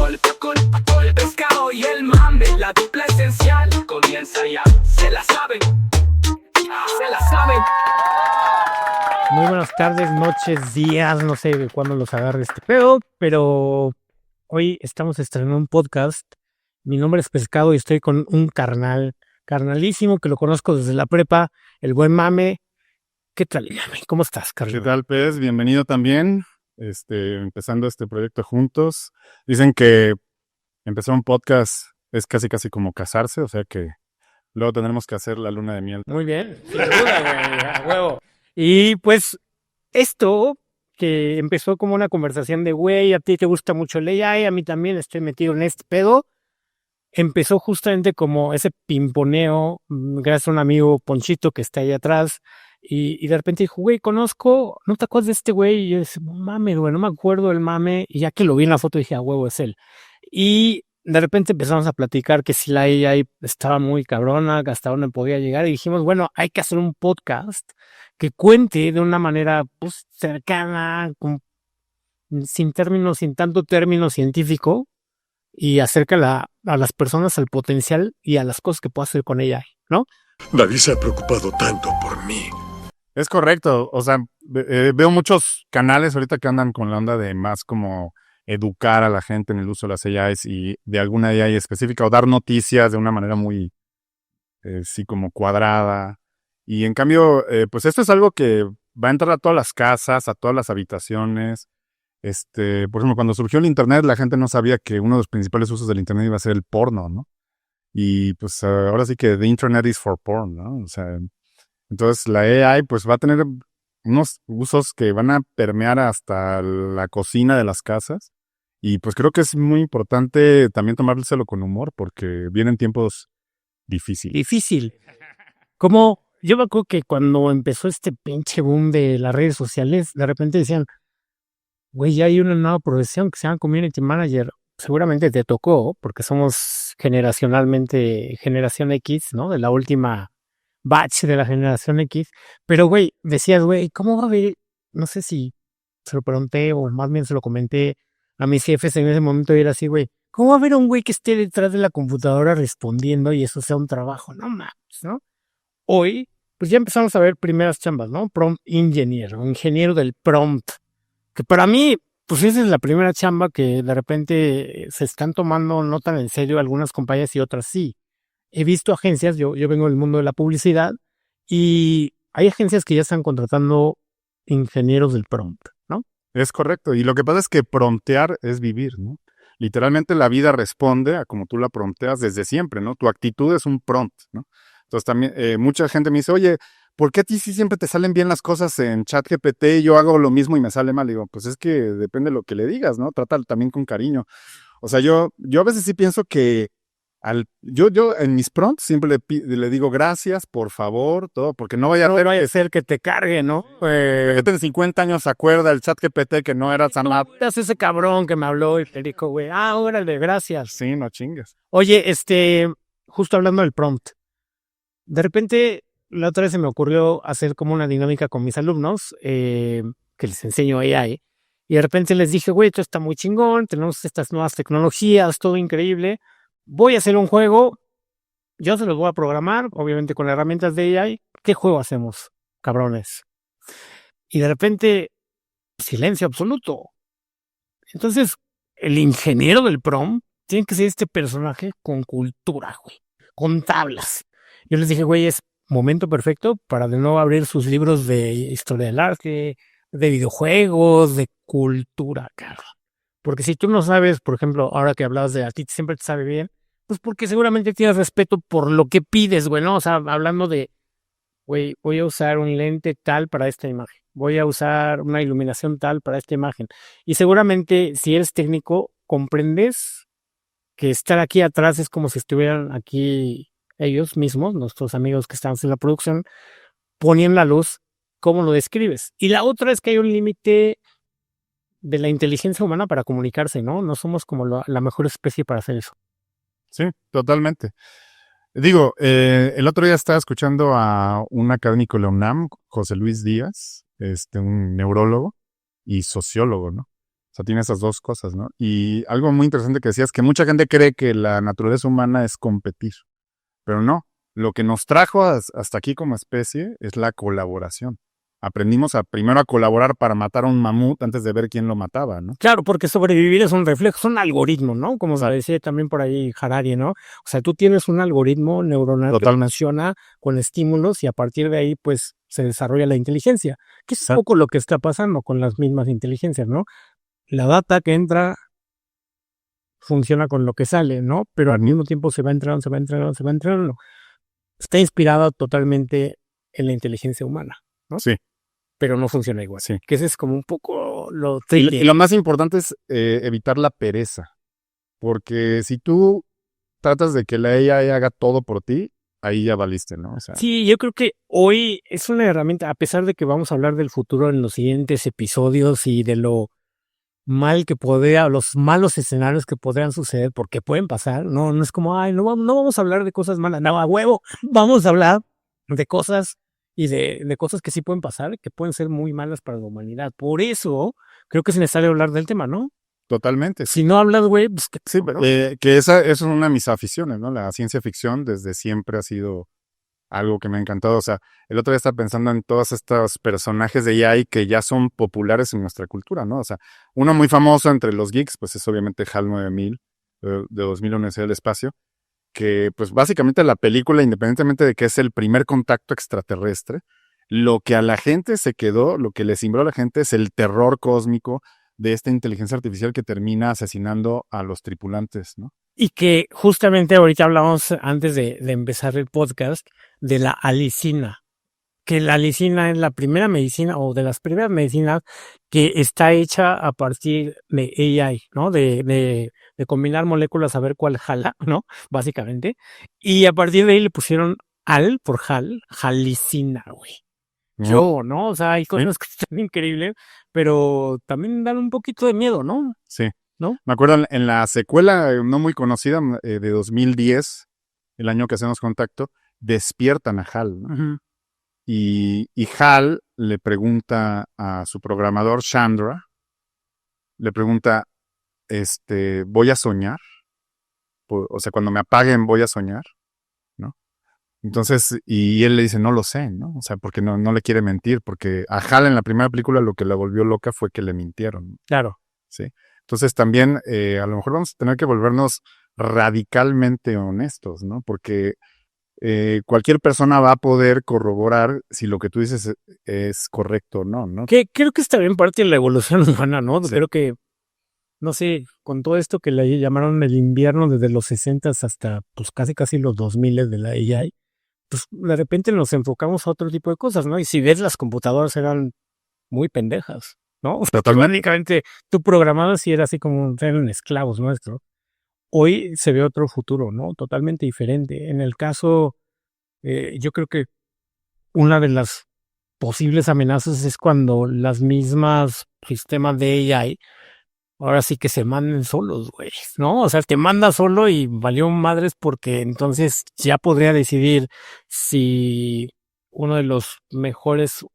el pescado y el mame, la dupla esencial comienza ya. Se la saben. Muy buenas tardes, noches, días, no sé cuándo los agarre este pedo, pero hoy estamos estrenando un podcast. Mi nombre es Pescado y estoy con un carnalísimo que lo conozco desde la prepa, el buen Mame. ¿Qué tal, Mame? ¿Cómo estás, ¿Qué carnal? tal, Pez? Bienvenido también. Empezando este proyecto juntos. Dicen que empezar un podcast es casi como casarse, o sea que luego tendremos que hacer la luna de miel. Muy bien, sin duda, güey, a huevo. Y pues esto que empezó como una conversación de, güey, a ti te gusta mucho el AI, a mí también estoy metido en este pedo. Empezó justamente como ese pimponeo, gracias a un amigo Ponchito que está ahí atrás, y de repente dijo, güey, conozco, ¿no te acuerdas de este güey? Y yo decía, mame, güey, no me acuerdo del Mame, y ya que lo vi en la foto dije, a huevo, es él. Y de repente empezamos a platicar que si la AI estaba muy cabrona, que hasta dónde podía llegar, y dijimos, bueno, hay que hacer un podcast que cuente de una manera pues, cercana, sin tanto término científico, y acerca a las personas al potencial y a las cosas que puede hacer con ella, ¿no? Nadie se ha preocupado tanto por mí. Es correcto, o sea, veo muchos canales ahorita que andan con la onda de más como educar a la gente en el uso de las AIs y de alguna AI específica o dar noticias de una manera muy, sí, como cuadrada. Y en cambio, pues esto es algo que va a entrar a todas las casas, a todas las habitaciones. Por ejemplo, cuando surgió el Internet, la gente no sabía que uno de los principales usos del Internet iba a ser el porno, ¿no? Y pues ahora sí que the Internet is for porn, ¿no? O sea, entonces la AI pues va a tener unos usos que van a permear hasta la cocina de las casas. Y pues creo que es muy importante también tomárselo con humor porque vienen tiempos difíciles. Difícil. Como yo me acuerdo que cuando empezó este pinche boom de las redes sociales, de repente decían, güey, ya hay una nueva profesión que se llama Community Manager. Seguramente te tocó, porque somos generacionalmente generación X, ¿no? De la última batch de la generación X. Pero, güey, decías, güey, ¿cómo va a haber? No sé si se lo pregunté o más bien se lo comenté a mis jefes en ese momento y era así, güey, ¿cómo va a haber un güey que esté detrás de la computadora respondiendo y eso sea un trabajo? No mames, ¿no? Hoy, pues ya empezamos a ver primeras chambas, ¿no? Prompt Engineer, o ingeniero del prompt. Que para mí, pues esa es la primera chamba que de repente se están tomando no tan en serio algunas compañías y otras sí. He visto agencias, yo vengo del mundo de la publicidad, y hay agencias que ya están contratando ingenieros del prompt, ¿no? Es correcto. Y lo que pasa es que promptear es vivir, ¿no? Literalmente la vida responde a como tú la prompteas desde siempre, ¿no? Tu actitud es un prompt, ¿no? Entonces también mucha gente me dice, oye, ¿por qué a ti sí siempre te salen bien las cosas en ChatGPT y yo hago lo mismo y me sale mal? Digo, pues es que depende de lo que le digas, ¿no? Trátalo también con cariño. O sea, yo a veces sí pienso que yo en mis prompts siempre le digo gracias, por favor, todo, porque no vaya a ser que te cargue, ¿no? en 50 años se acuerda el ChatGPT que no era tan mal. Eras ese cabrón que me habló y te dijo, güey, órale, gracias. Sí, no chingues. Oye, justo hablando del prompt, de repente la otra vez se me ocurrió hacer como una dinámica con mis alumnos, que les enseño AI, y de repente les dije, güey, esto está muy chingón, tenemos estas nuevas tecnologías, todo increíble, voy a hacer un juego, yo se los voy a programar, obviamente con herramientas de AI, ¿qué juego hacemos, cabrones? Y de repente, silencio absoluto. Entonces, el ingeniero del prompt tiene que ser este personaje con cultura, güey, con tablas. Yo les dije, güey, es momento perfecto para de nuevo abrir sus libros de historia del arte, de videojuegos, de cultura, cabrón. Porque si tú no sabes, por ejemplo, ahora que hablabas de a ti siempre te sabe bien, pues porque seguramente tienes respeto por lo que pides, güey, ¿no? O sea, hablando de, güey, voy a usar un lente tal para esta imagen, voy a usar una iluminación tal para esta imagen. Y seguramente si eres técnico, comprendes que estar aquí atrás es como si estuvieran aquí ellos mismos, nuestros amigos que están en la producción, ponen la luz, ¿cómo lo describes? Y la otra es que hay un límite de la inteligencia humana para comunicarse, ¿no? No somos como la mejor especie para hacer eso. Sí, totalmente. Digo, el otro día estaba escuchando a un académico de la UNAM, José Luis Díaz, un neurólogo y sociólogo, ¿no? O sea, tiene esas dos cosas, ¿no? Y algo muy interesante que decías, que mucha gente cree que la naturaleza humana es competir, pero no. Lo que nos trajo hasta aquí como especie es la colaboración. Aprendimos primero a colaborar para matar a un mamut antes de ver quién lo mataba, ¿no? Claro, porque sobrevivir es un reflejo, es un algoritmo, ¿no? Como Exacto. decía también por ahí Harari, ¿no? O sea, tú tienes un algoritmo neuronal que Totalmente. funciona con estímulos y a partir de ahí, pues, se desarrolla la inteligencia, que es un Exacto. poco lo que está pasando con las mismas inteligencias, ¿no? La data que entra funciona con lo que sale, ¿no? Pero al mismo tiempo se va entrenando, se va entrenando, se va entrenando. Está inspirada totalmente en la inteligencia humana, ¿no? Sí, Pero no funciona igual. sí. Que ese es como un poco lo Y tricky. lo más importante es evitar la pereza. Porque si tú tratas de que la AI haga todo por ti, ahí ya valiste, ¿no? O sea, Sí, yo creo que hoy es una herramienta, a pesar de que vamos a hablar del futuro en los siguientes episodios y de lo mal que podría, los malos escenarios que podrían suceder, porque pueden pasar, no es como, ay, no vamos a hablar de cosas malas, no, a huevo, vamos a hablar de cosas y de cosas que sí pueden pasar, que pueden ser muy malas para la humanidad. Por eso creo que es necesario hablar del tema, ¿no? totalmente. Si no hablas, güey, pues que Sí, pero que esa es una de mis aficiones, ¿no? La ciencia ficción desde siempre ha sido algo que me ha encantado. O sea, el otro día estaba pensando en todos estos personajes de AI que ya son populares en nuestra cultura, ¿no? O sea, uno muy famoso entre los geeks, pues es obviamente HAL 9000, de 2000 Universidad del Espacio, que pues básicamente la película, independientemente de que es el primer contacto extraterrestre, lo que a la gente se quedó, lo que le cimbró a la gente es el terror cósmico de esta inteligencia artificial que termina asesinando a los tripulantes, ¿no? y que justamente ahorita hablamos antes de empezar el podcast de la alicina, que la alicina es la primera medicina o de las primeras medicinas que está hecha a partir de AI, ¿no? De combinar moléculas a ver cuál jala, ¿no? Básicamente. Y a partir de ahí le pusieron al por jalicina, güey. ¿No? Yo, ¿no? O sea, hay Sí, cosas que están increíbles, pero también dan un poquito de miedo, ¿no? sí. ¿No? Me acuerdo en la secuela no muy conocida de 2010, el año que hacemos contacto, despiertan a Hal, ¿no? Ujú. Y Hal le pregunta a su programador, Chandra, le pregunta, ¿voy a soñar? O sea, cuando me apaguen, ¿voy a soñar? ¿No? Entonces, y él le dice, no lo sé, ¿no? O sea, porque no le quiere mentir, porque a Hal en la primera película lo que la volvió loca fue que le mintieron, Claro. ¿sí? Entonces también a lo mejor vamos a tener que volvernos radicalmente honestos, ¿no? Porque cualquier persona va a poder corroborar si lo que tú dices es correcto o no, ¿no? Que creo que está bien parte de la evolución humana, ¿no? Sí. Creo que no sé, con todo esto que le llamaron el invierno desde los 60 hasta pues casi los 2000 de la AI, pues de repente nos enfocamos a otro tipo de cosas, ¿no? Y si ves, las computadoras eran muy pendejas, ¿no? O sea, que Totalmente. básicamente tú programabas y era así como eran esclavos nuestros. Hoy se ve otro futuro, ¿no? Totalmente diferente. En el caso, yo creo que una de las posibles amenazas es cuando las mismas sistemas de AI ahora sí que se manden solos, güey, ¿no? O sea, te manda solo y valió madres porque entonces ya podría decidir si uno de los mejores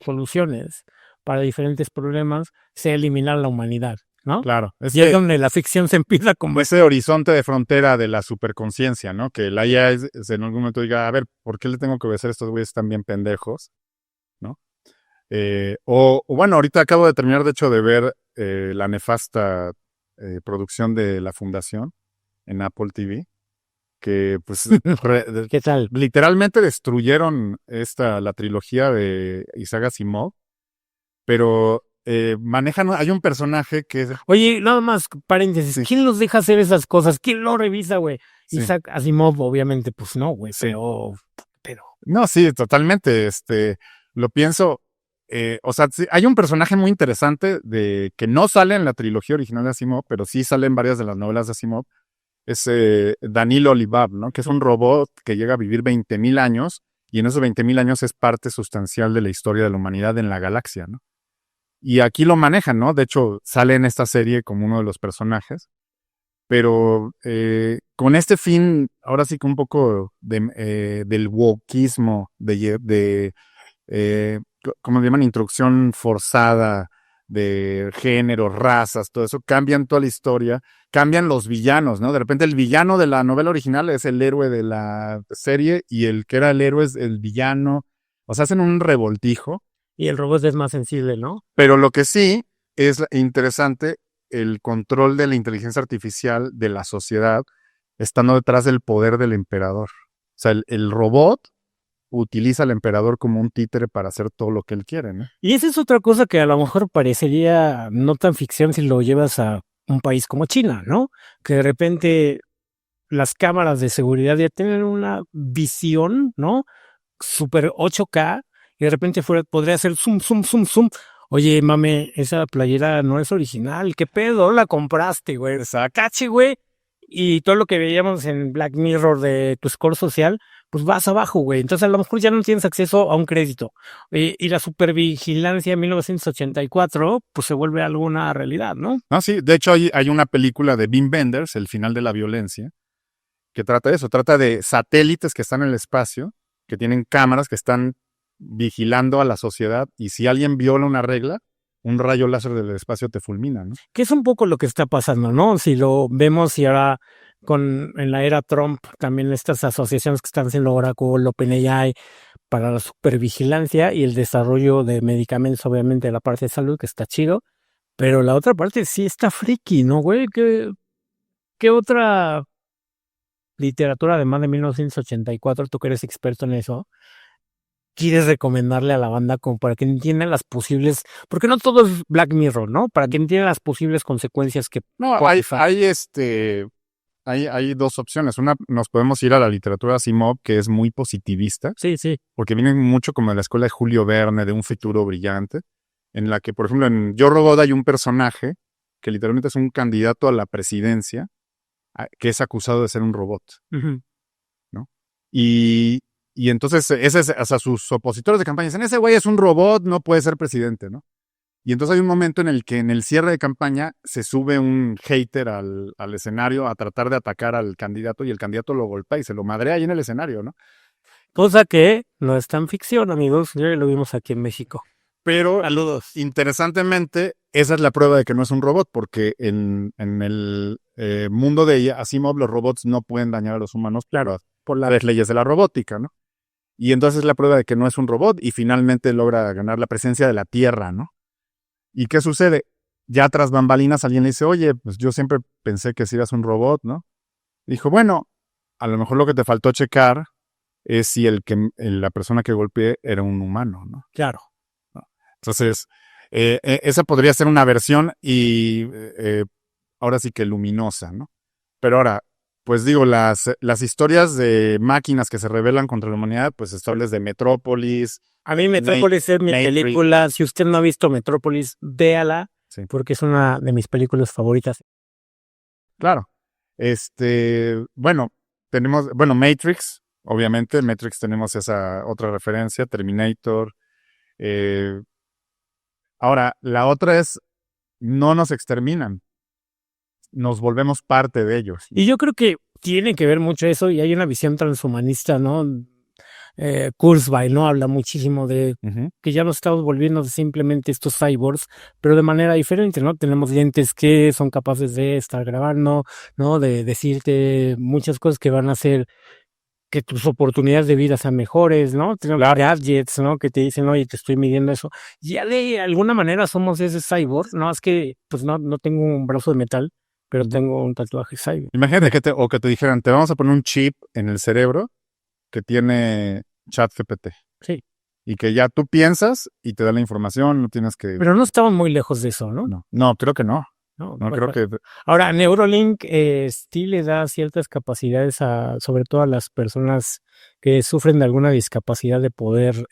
soluciones para diferentes problemas sea eliminar la humanidad, ¿no? Claro. Y es donde la ficción se empieza como Ese horizonte de frontera de la superconciencia, ¿no? Que la IA en algún momento diga, a ver, ¿por qué le tengo que obedecer a estos güeyes tan bien pendejos? ¿No? O bueno, ahorita acabo de terminar, de hecho, de ver la nefasta producción de La Fundación en Apple TV, que pues ¿Qué tal? literalmente destruyeron la trilogía de Isaac Asimov, pero manejan, hay un personaje que es, Oye, nada más paréntesis, sí, ¿quién los deja hacer esas cosas? ¿Quién lo revisa, güey? sí, Isaac Asimov, obviamente, pues no, güey, sí. pero No, sí, totalmente, lo pienso, o sea, sí, hay un personaje muy interesante que no sale en la trilogía original de Asimov, pero sí sale en varias de las novelas de Asimov, es Danil Olibab, ¿no? Que es un robot que llega a vivir 20,000 años y en esos 20,000 años es parte sustancial de la historia de la humanidad en la galaxia, ¿no? Y aquí lo manejan, ¿no? De hecho, sale en esta serie como uno de los personajes, pero con este fin, ahora sí que un poco del wokismo, ¿cómo le llaman? Introducción forzada de género, razas, todo eso, cambian toda la historia, cambian los villanos, ¿no? De repente el villano de la novela original es el héroe de la serie y el que era el héroe es el villano. O sea, hacen un revoltijo. Y el robot es más sensible, ¿no? Pero lo que sí es interesante, el control de la inteligencia artificial de la sociedad estando detrás del poder del emperador. O sea, el robot utiliza al emperador como un títere para hacer todo lo que él quiere, ¿no? Y esa es otra cosa que a lo mejor parecería no tan ficción si lo llevas a un país como China, ¿no? Que de repente las cámaras de seguridad ya tienen una visión, ¿no? Super 8K y de repente podría hacer zoom, zoom, zoom, zoom. Oye, mame, esa playera no es original. ¿Qué pedo? La compraste, güey. Cachi, güey. Y todo lo que veíamos en Black Mirror de tu score social, pues vas abajo, güey. Entonces a lo mejor ya no tienes acceso a un crédito. Y la supervigilancia de 1984, pues se vuelve alguna realidad, ¿no? Ah, sí. De hecho, hay una película de Wim Wenders, El final de la violencia, que trata de eso. Trata de satélites que están en el espacio, que tienen cámaras que están vigilando a la sociedad. Y si alguien viola una regla, un rayo láser del espacio te fulmina, ¿no? Que es un poco lo que está pasando, ¿no? Si lo vemos y ahora en la era Trump también estas asociaciones que están haciendo Oracle, OpenAI para la supervigilancia y el desarrollo de medicamentos, obviamente de la parte de salud, que está chido, pero la otra parte sí está friki, ¿no, güey? ¿Qué otra literatura, además de 1984, tú que eres experto en eso, quieres recomendarle a la banda como para que entienda las posibles, porque no todo es Black Mirror, ¿no? Para que entienda las posibles consecuencias que No, hay dos opciones. Una, nos podemos ir a la literatura Asimov, que es muy positivista, Sí. porque viene mucho como de la escuela de Julio Verne, de un futuro brillante, en la que, por ejemplo, en Yo, Robot hay un personaje que literalmente es un candidato a la presidencia, que es acusado de ser un robot, Uh-huh. ¿no? Y entonces, o sea, sus opositores de campaña dicen, ese güey es un robot, no puede ser presidente, ¿no? Y entonces hay un momento en el que en el cierre de campaña se sube un hater al escenario a tratar de atacar al candidato y el candidato lo golpea y se lo madrea ahí en el escenario, ¿no? Cosa que no es tan ficción, amigos. Ya lo vimos aquí en México. Pero, Saludos. interesantemente, esa es la prueba de que no es un robot, porque en el mundo de Asimov los robots no pueden dañar a los humanos, claro, por las leyes de la robótica, ¿no? Y entonces es la prueba de que no es un robot y finalmente logra ganar la presencia de la Tierra, ¿no? ¿Y qué sucede? Ya tras bambalinas alguien le dice, oye, pues yo siempre pensé que si eras un robot, ¿no? Dijo, bueno, a lo mejor lo que te faltó checar es si la persona que golpeé era un humano, ¿no? Claro. Entonces, esa podría ser una versión y ahora sí que luminosa, ¿no? Pero ahora, pues digo, las historias de máquinas que se rebelan contra la humanidad, pues historias de Metrópolis. A mí Metrópolis es mi Matrix. película. Si usted no ha visto Metrópolis, véala, Sí. porque es una de mis películas favoritas. Claro. Bueno, tenemos, Matrix, obviamente, Matrix tenemos esa otra referencia, Terminator. Ahora, la otra es, no nos exterminan, nos volvemos parte de ellos. Y yo creo que tiene que ver mucho eso y hay una visión transhumanista, ¿no? Kurzweil, ¿no? Habla muchísimo de Uh-huh. que ya nos estamos volviendo simplemente estos cyborgs, pero de manera diferente, ¿no? Tenemos dientes que son capaces de estar grabando, ¿no? De decirte muchas cosas que van a hacer que tus oportunidades de vida sean mejores, ¿no? Tenemos gadgets, ¿no? Que te dicen, oye, te estoy midiendo eso. Ya de alguna manera somos ese cyborg, ¿no? Es que, pues no tengo un brazo de metal, pero tengo un tatuaje cyborg. Imagínate que te dijeran, te vamos a poner un chip en el cerebro que tiene ChatGPT. Sí. Y que ya tú piensas y te da la información, no tienes que... Pero no estamos muy lejos de eso, ¿no? No, creo que no. No, No, creo que... Ahora, Neuralink sí le da ciertas capacidades sobre todo a las personas que sufren de alguna discapacidad de poder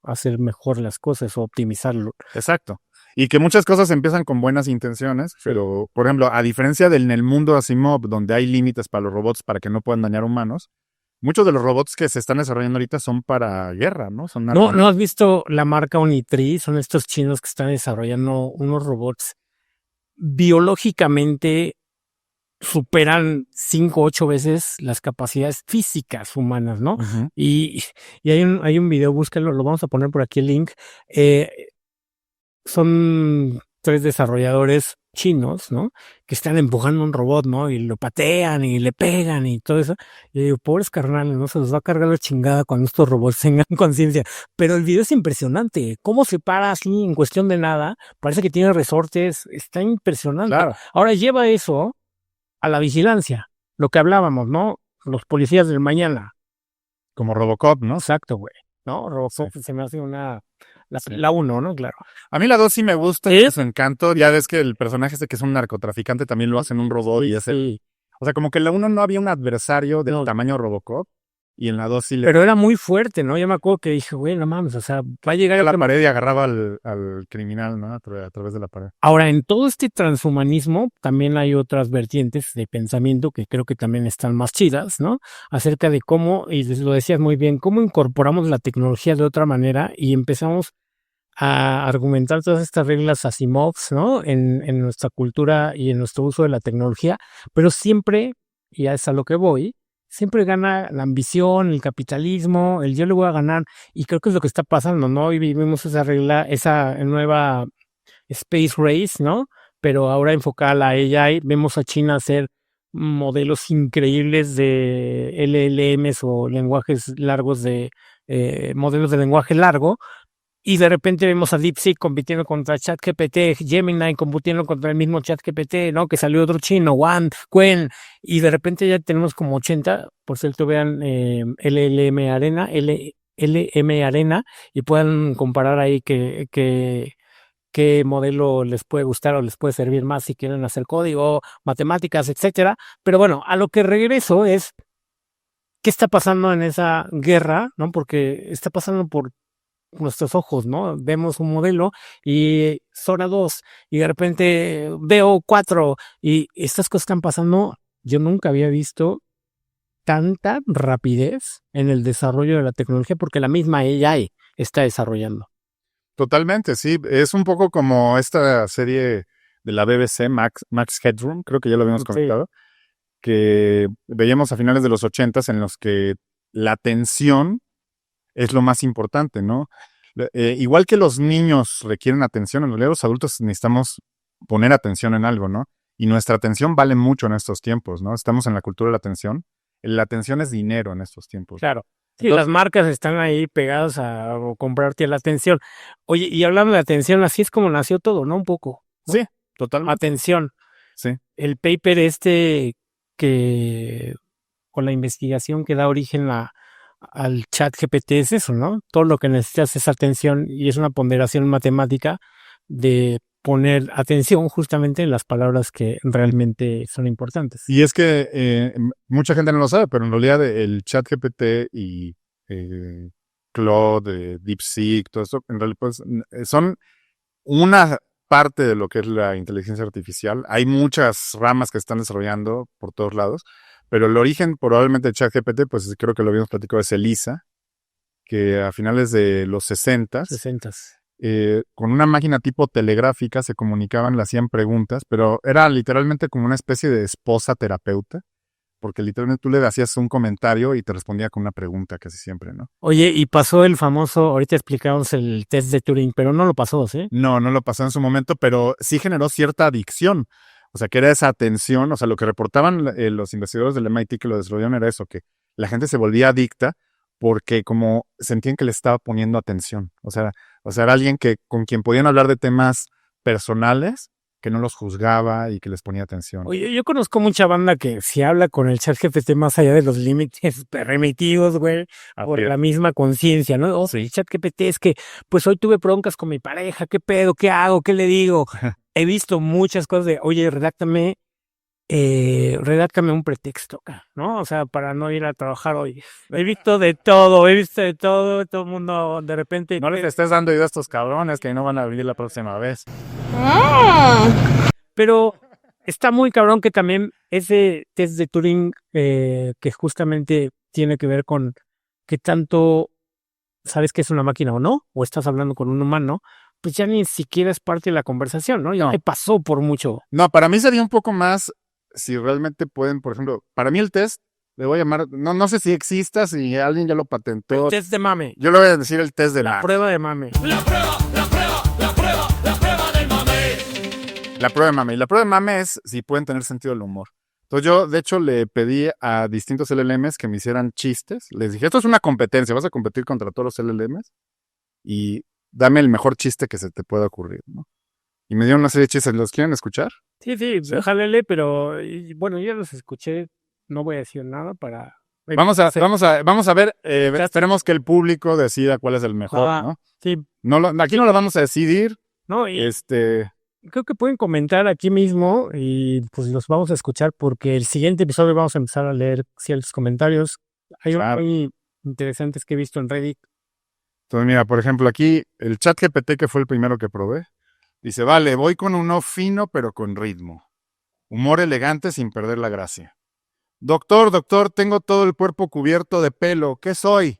hacer mejor las cosas o optimizarlo. Exacto. Y que muchas cosas empiezan con buenas intenciones, pero, por ejemplo, a diferencia en el mundo Asimov, donde hay límites para los robots para que no puedan dañar humanos, muchos de los robots que se están desarrollando ahorita son para guerra, ¿no? ¿No has visto la marca Onitri? Son estos chinos que están desarrollando unos robots biológicamente superan 5 o 8 veces las capacidades físicas humanas, ¿no? Uh-huh. Y hay un video, búscalo, lo vamos a poner por aquí el link. son 3 desarrolladores chinos, ¿no? Que están empujando un robot, ¿no? Y lo patean y le pegan y todo eso. Y yo digo, pobres carnales, ¿no? Se los va a cargar la chingada cuando estos robots tengan conciencia. Pero el video es impresionante. Cómo se para así en cuestión de nada. Parece que tiene resortes. Está impresionante. Claro. Ahora lleva eso a la vigilancia. Lo que hablábamos, ¿no? Los policías del mañana. Como Robocop, ¿no? Exacto, güey. ¿No? Robocop se me hace la 1, ¿no? Claro. A mí la 2 sí me gusta, ¿Sí? tiene su encanto. Ya ves que el personaje que es un narcotraficante también lo hace en un robot y es el... Sí. O sea, como que en la 1 no había un adversario del No. tamaño Robocop y en la 2 sí le... Pero era muy fuerte, ¿no? Yo me acuerdo que dije, güey, no mames, o sea, va a llegar a la pared y agarraba al criminal, ¿no? A través de la pared. Ahora, en todo este transhumanismo también hay otras vertientes de pensamiento que creo que también están más chidas, ¿no? Acerca de cómo, y lo decías muy bien, cómo incorporamos la tecnología de otra manera y empezamos a argumentar todas estas reglas Asimovs, ¿no? En nuestra cultura y en nuestro uso de la tecnología, pero siempre, y es a lo que voy, siempre gana la ambición, el capitalismo, el yo le voy a ganar, y creo que es lo que está pasando, ¿no? Hoy vivimos esa regla, esa nueva Space Race, ¿no? Pero ahora enfocada a la AI, vemos a China hacer modelos increíbles de LLMs o lenguajes largos modelos de lenguaje largo, y de repente vemos a DeepSeek compitiendo contra ChatGPT, Gemini compitiendo contra el mismo ChatGPT, ¿no? Que salió otro chino, Quen, y de repente ya tenemos como 80, por cierto, vean LLM Arena, y puedan comparar ahí qué modelo les puede gustar o les puede servir más si quieren hacer código, matemáticas, etcétera. Pero bueno, a lo que regreso es qué está pasando en esa guerra, ¿no? Porque está pasando por nuestros ojos, ¿no? Vemos un modelo y Sora 2 y de repente veo 4 y estas cosas están pasando. Yo nunca había visto tanta rapidez en el desarrollo de la tecnología porque la misma AI está desarrollando. Totalmente, sí. Es un poco como esta serie de la BBC, Max Headroom, creo que ya lo habíamos comentado, que veíamos a finales de los 80s en los que la atención es lo más importante, ¿no? Igual que los niños requieren atención, en realidad los adultos necesitamos poner atención en algo, ¿no? Y nuestra atención vale mucho en estos tiempos, ¿no? Estamos en la cultura de la atención. La atención es dinero en estos tiempos. Claro. Sí, las marcas están ahí pegadas a comprarte la atención. Oye, y hablando de atención, así es como nació todo, ¿no? Un poco, ¿no? Sí, totalmente. Atención. Sí. El paper que con la investigación que da origen al ChatGPT es eso, ¿no? Todo lo que necesitas es atención y es una ponderación matemática de poner atención justamente en las palabras que realmente son importantes. Y es que mucha gente no lo sabe, pero en realidad el ChatGPT y Claude, DeepSeek, todo eso, en realidad pues, son una parte de lo que es la inteligencia artificial. Hay muchas ramas que están desarrollando por todos lados, pero el origen probablemente de ChatGPT, pues creo que lo habíamos platicado, es ELIZA, que a finales de los 60s, con una máquina tipo telegráfica se comunicaban, le hacían preguntas, pero era literalmente como una especie de esposa terapeuta, porque literalmente tú le hacías un comentario y te respondía con una pregunta casi siempre, ¿no? Oye, y pasó el famoso, ahorita explicamos el test de Turing, pero no lo pasó, ¿sí? No lo pasó en su momento, pero sí generó cierta adicción. O sea, que era esa atención, o sea, lo que reportaban los investigadores del MIT que lo desarrollaron era eso, que la gente se volvía adicta porque como sentían que le estaba poniendo atención. O sea, era alguien con quien podían hablar de temas personales, que no los juzgaba y que les ponía atención. Oye, yo conozco mucha banda que si habla con el ChatGPT más allá de los límites permitidos, güey, por la misma conciencia, ¿no? O sea, el ChatGPT es que, pues hoy tuve broncas con mi pareja, ¿qué pedo? ¿Qué hago? ¿Qué le digo? He visto muchas cosas de, oye, redáctame un pretexto, ¿no? O sea, para no ir a trabajar hoy. He visto de todo el mundo de repente. No les estés dando idea a estos cabrones que no van a venir la próxima vez. Pero está muy cabrón que también ese test de Turing que justamente tiene que ver con qué tanto sabes que es una máquina o no, o estás hablando con un humano, pues ya ni siquiera es parte de la conversación, ¿no? Ya me pasó por mucho. No, para mí sería un poco más si realmente pueden, por ejemplo, para mí el test, le voy a llamar, no sé si exista, si alguien ya lo patentó. El test de mame. Yo le voy a decir el test de la prueba de mame. La prueba. La prueba de mame. Y la prueba de mame es si pueden tener sentido del humor. Entonces yo, de hecho, le pedí a distintos LLMs que me hicieran chistes. Les dije, esto es una competencia, vas a competir contra todos los LLMs y dame el mejor chiste que se te pueda ocurrir, ¿no? Y me dieron una serie de chistes. ¿Los quieren escuchar? Sí, jálele, pero bueno, ya los escuché. No voy a decir nada para... Vamos a ver, esperemos que el público decida cuál es el mejor, ¿no? Sí. Aquí no lo vamos a decidir. No, y creo que pueden comentar aquí mismo y pues los vamos a escuchar porque el siguiente episodio vamos a empezar a leer ciertos comentarios. Hay unos muy interesantes que he visto en Reddit. Entonces, mira, por ejemplo, aquí el ChatGPT, que fue el primero que probé, dice, vale, voy con uno fino pero con ritmo. Humor elegante sin perder la gracia. Doctor, tengo todo el cuerpo cubierto de pelo. ¿Qué soy?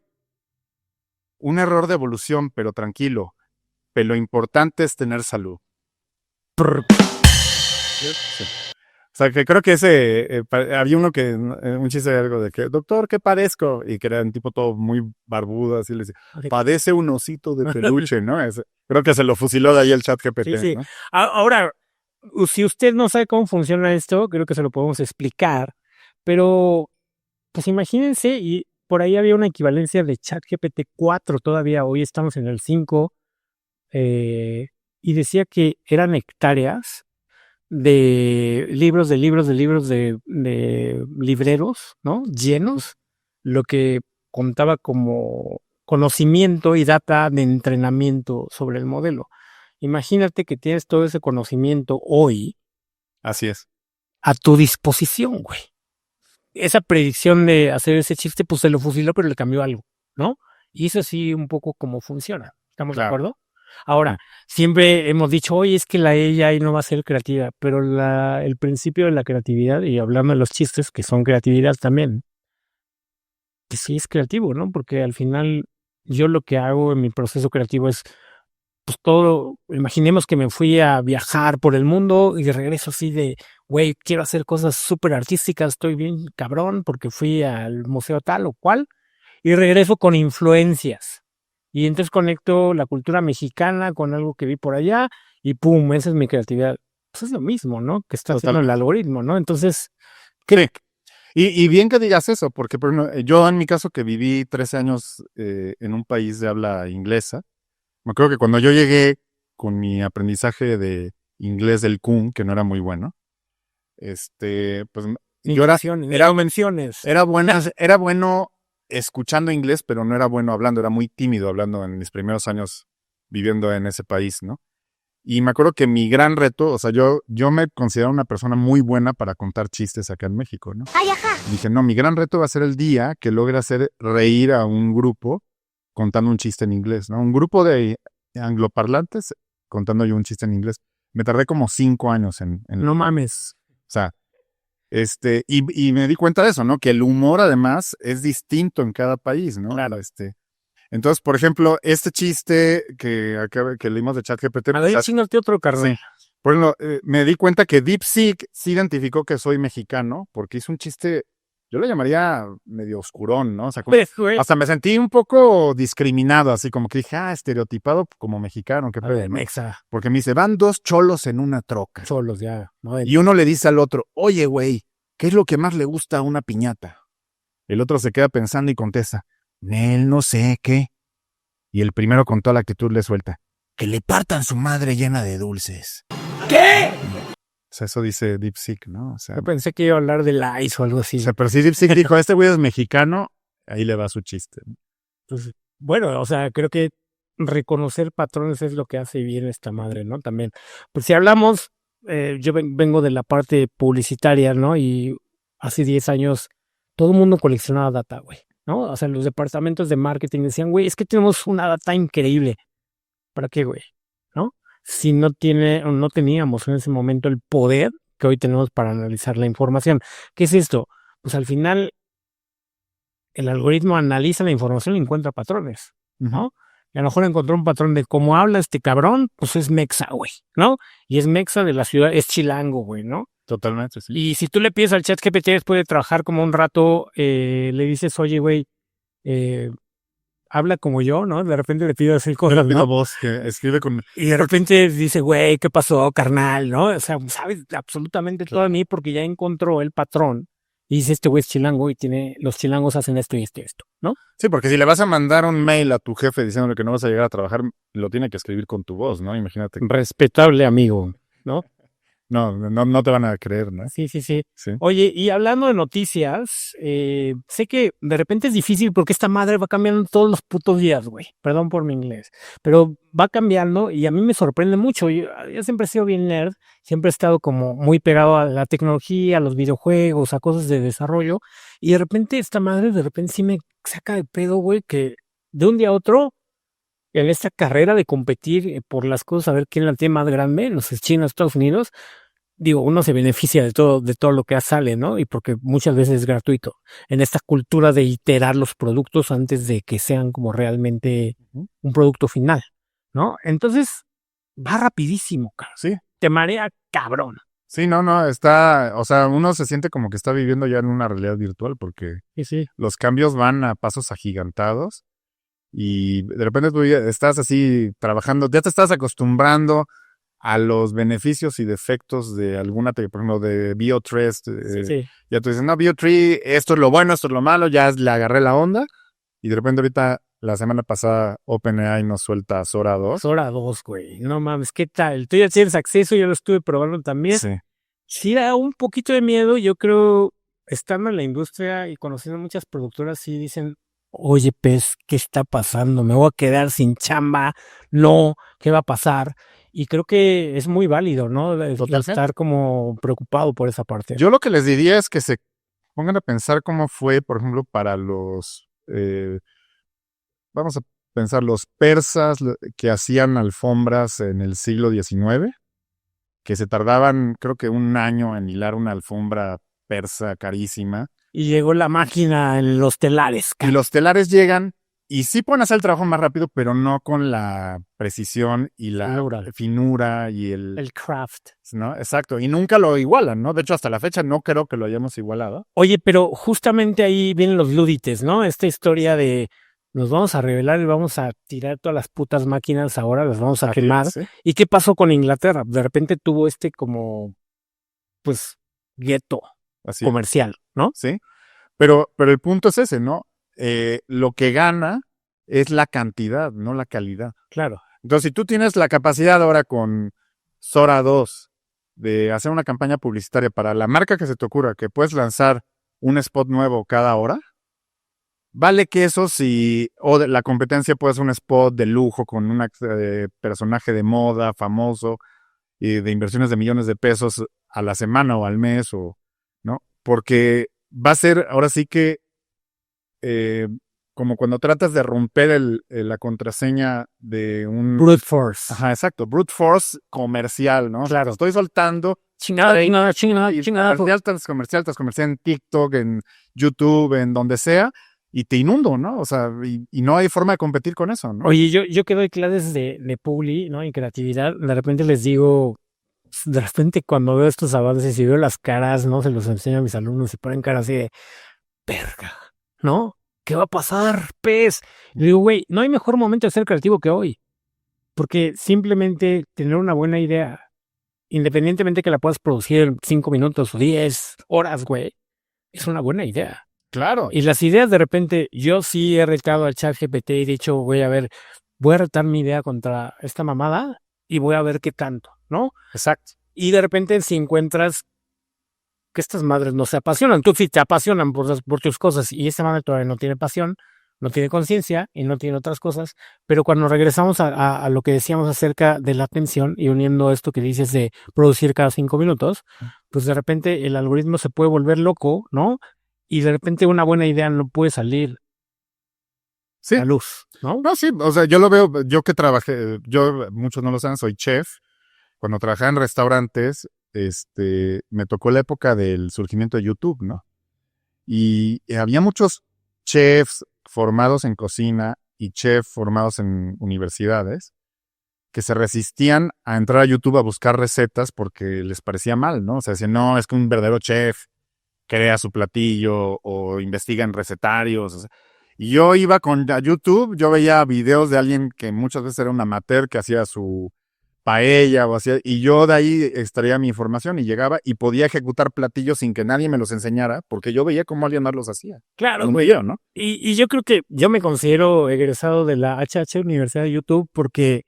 Un error de evolución, pero tranquilo. Pero lo importante es tener salud. Sí. O sea, que creo que ese, había uno que, un chiste de algo de que, doctor, ¿qué parezco? Y que era un tipo todo muy barbudo, así le decía, padece un osito de peluche, ¿no? Creo que se lo fusiló de ahí el ChatGPT, sí. ¿no? Ahora, si usted no sabe cómo funciona esto, creo que se lo podemos explicar, pero pues imagínense, y por ahí había una equivalencia de ChatGPT 4 todavía, hoy estamos en el 5, y decía que eran hectáreas de libros, de libreros, ¿no? Llenos, lo que contaba como conocimiento y data de entrenamiento sobre el modelo. Imagínate que tienes todo ese conocimiento hoy. Así es. A tu disposición, güey. Esa predicción de hacer ese chiste, pues se lo fusiló, pero le cambió algo, ¿no? Y eso sí un poco cómo funciona. ¿Estamos de acuerdo? Ahora, siempre hemos dicho, oye, es que la AI no va a ser creativa, pero el principio de la creatividad, y hablando de los chistes, que son creatividad también, que sí es creativo, ¿no? Porque al final yo lo que hago en mi proceso creativo es, pues todo, imaginemos que me fui a viajar por el mundo y regreso así de, güey, quiero hacer cosas súper artísticas, estoy bien cabrón porque fui al museo tal o cual, y regreso con influencias. Y entonces conecto la cultura mexicana con algo que vi por allá y pum, esa es mi creatividad. Pues es lo mismo, ¿no? Que está haciendo el algoritmo, ¿no? Entonces, sí. Y bien que digas eso, porque por ejemplo, yo en mi caso que viví 13 años en un país de habla inglesa, me acuerdo que cuando yo llegué con mi aprendizaje de inglés del CUN, que no era muy bueno, pues yo era bueno escuchando inglés, pero no era bueno hablando, era muy tímido hablando en mis primeros años viviendo en ese país, ¿no? Y me acuerdo que mi gran reto, o sea, yo me considero una persona muy buena para contar chistes acá en México, ¿no? Ay, ajá. Dije, no, mi gran reto va a ser el día que logre hacer reír a un grupo contando un chiste en inglés, ¿no? Un grupo de angloparlantes contando yo un chiste en inglés. Me tardé como 5 años en no mames. O sea, y me di cuenta de eso, ¿no? Que el humor además es distinto en cada país, ¿no? Claro. Entonces, por ejemplo, este chiste que leímos de ChatGPT. A ver, chingarte otro carnal. Sí. Por ejemplo, me di cuenta que DeepSeek sí identificó que soy mexicano porque hizo un chiste, yo lo llamaría medio oscurón, ¿no? O sea, hasta me sentí un poco discriminado, así como que dije, estereotipado como mexicano, qué pedo, ¿no? Mexa. Porque me dice, van 2 cholos en una troca. Cholos, ya. No, Y uno le dice al otro, oye, güey, ¿qué es lo que más le gusta a una piñata? El otro se queda pensando y contesta, Nel, no sé, ¿qué? Y el primero con toda la actitud le suelta, que le partan su madre llena de dulces. ¿Qué? O sea, eso dice DeepSeek, ¿no? O sea, yo pensé que iba a hablar del ice o algo así. O sea, pero si DeepSeek dijo, este güey es mexicano, ahí le va su chiste. Pues, bueno, o sea, creo que reconocer patrones es lo que hace bien esta madre, ¿no? También. Pues si hablamos, yo vengo de la parte publicitaria, ¿no? Y hace 10 años todo el mundo coleccionaba data, güey, ¿no? O sea, los departamentos de marketing decían, güey, es que tenemos una data increíble. ¿Para qué, güey? ¿No? Si no teníamos en ese momento el poder que hoy tenemos para analizar la información. ¿Qué es esto? Pues al final el algoritmo analiza la información y encuentra patrones, ¿no? Y a lo mejor encontró un patrón de cómo habla este cabrón, pues es mexa, güey, ¿no? Y es mexa de la ciudad, es chilango, güey, ¿no? Totalmente, sí. Y si tú le pides al ChatGPT después de trabajar como un rato, le dices, oye, güey, habla como yo, ¿no? De repente le pido hacer cosas, Una ¿no? voz que escribe con... Y de repente dice, güey, ¿qué pasó, carnal? ¿No? O sea, sabes absolutamente todo de mí porque ya encontró el patrón. Y dice, este güey es chilango y los chilangos hacen esto y esto y esto, ¿no? Sí, porque si le vas a mandar un mail a tu jefe diciéndole que no vas a llegar a trabajar, lo tiene que escribir con tu voz, ¿no? Imagínate. Respetable amigo, ¿no? No te van a creer, ¿no? Sí, sí, sí. Sí. Oye, y hablando de noticias, sé que de repente es difícil porque esta madre va cambiando todos los putos días, güey. Perdón por mi inglés. Pero va cambiando y a mí me sorprende mucho. Yo siempre he sido bien nerd, siempre he estado como muy pegado a la tecnología, a los videojuegos, a cosas de desarrollo. Y de repente esta madre, de repente sí me saca de pedo, güey, que de un día a otro, en esta carrera de competir por las cosas, a ver quién la tiene más grande, no sé, China, Estados Unidos, digo, uno se beneficia de todo lo que sale, ¿no? Y porque muchas veces es gratuito. En esta cultura de iterar los productos antes de que sean como realmente un producto final, ¿no? Entonces, va rapidísimo, cara. Sí. Te marea cabrón. Sí, o sea, uno se siente como que está viviendo ya en una realidad virtual porque Sí, sí. los cambios van a pasos agigantados y de repente tú ya estás así trabajando, ya te estás acostumbrando a los beneficios y defectos de alguna, por ejemplo, de Bio3. Sí. Ya tú dices, no, Bio3, esto es lo bueno, esto es lo malo, ya le agarré la onda. Y de repente ahorita, la semana pasada, OpenAI nos suelta Sora 2. Sora 2, güey. No mames, ¿qué tal? Tú ya tienes acceso, yo lo estuve probando también. Sí. Sí da un poquito de miedo, yo creo, estando en la industria y conociendo muchas productoras, sí dicen, oye, pez, ¿qué está pasando? ¿Me voy a quedar sin chamba? No, ¿qué va a pasar? Y creo que es muy válido, ¿no? El Totalmente. estar como preocupado por esa parte. Yo lo que les diría es que se pongan a pensar cómo fue, por ejemplo, para vamos a pensar, los persas que hacían alfombras en el siglo XIX, que se tardaban, creo que 1 año en hilar una alfombra persa carísima. Y llegó la máquina en los telares. Y los telares llegan y sí pueden hacer el trabajo más rápido, pero no con la precisión y la finura y el craft. ¿no? Exacto. Y nunca lo igualan, ¿no? De hecho, hasta la fecha no creo que lo hayamos igualado. Oye, pero justamente ahí vienen los ludites, ¿no? Esta historia de nos vamos a revelar y vamos a tirar todas las putas máquinas ahora, las vamos a quemar. ¿Sí? ¿Y qué pasó con Inglaterra? De repente tuvo como, pues, gueto comercial, ¿no? Sí. Pero el punto es ese, ¿no? Lo que gana es la cantidad, no la calidad. Claro. Entonces, si tú tienes la capacidad ahora con Sora 2 de hacer una campaña publicitaria para la marca que se te ocurra, que puedes lanzar un spot nuevo cada hora, vale que eso la competencia puede ser un spot de lujo con un personaje de moda famoso y de inversiones de millones de pesos a la semana o al mes, ¿no? Porque va a ser, ahora sí que, como cuando tratas de romper la contraseña de un... Brute force. Ajá, exacto. Brute force comercial, ¿no? Claro. Estoy soltando... Chingada. Tras comercial en TikTok, en YouTube, en donde sea, y te inundo, ¿no? O sea, y no hay forma de competir con eso, ¿no? Oye, yo que doy clases de publi, ¿no? Y creatividad, de repente les digo... De repente cuando veo estos avances y veo las caras, ¿no? Se los enseño a mis alumnos y ponen caras así de verga, ¿no? ¿Qué va a pasar, pez? Y digo, güey, no hay mejor momento de ser creativo que hoy. Porque simplemente tener una buena idea, independientemente que la puedas producir en 5 minutos o 10 horas, güey, es una buena idea. Claro. Y las ideas de repente, yo sí he retado al ChatGPT y he dicho, voy a retar mi idea contra esta mamada y voy a ver qué tanto, ¿no? Exacto. Y de repente si encuentras que estas madres no se apasionan, tú sí te apasionan por tus cosas y esta madre todavía no tiene pasión, no tiene conciencia y no tiene otras cosas, pero cuando regresamos a lo que decíamos acerca de la atención y uniendo esto que dices de producir cada 5 minutos, pues de repente el algoritmo se puede volver loco, ¿no? Y de repente una buena idea no puede salir a luz, ¿no? No, sí, o sea, yo lo veo, yo que trabajé, muchos no lo saben, soy chef. Cuando trabajaba en restaurantes, me tocó la época del surgimiento de YouTube, ¿no? Y había muchos chefs formados en cocina y chefs formados en universidades que se resistían a entrar a YouTube a buscar recetas porque les parecía mal, ¿no? O sea, decían, no, es que un verdadero chef crea su platillo o investiga en recetarios. O sea, Y yo iba a YouTube, yo veía videos de alguien que muchas veces era un amateur que hacía su paella o hacía, y yo de ahí extraía mi información y llegaba y podía ejecutar platillos sin que nadie me los enseñara, porque yo veía cómo alguien más los hacía. Claro, Un güey. video, ¿no? Y yo creo que yo me considero egresado de la HH Universidad de YouTube porque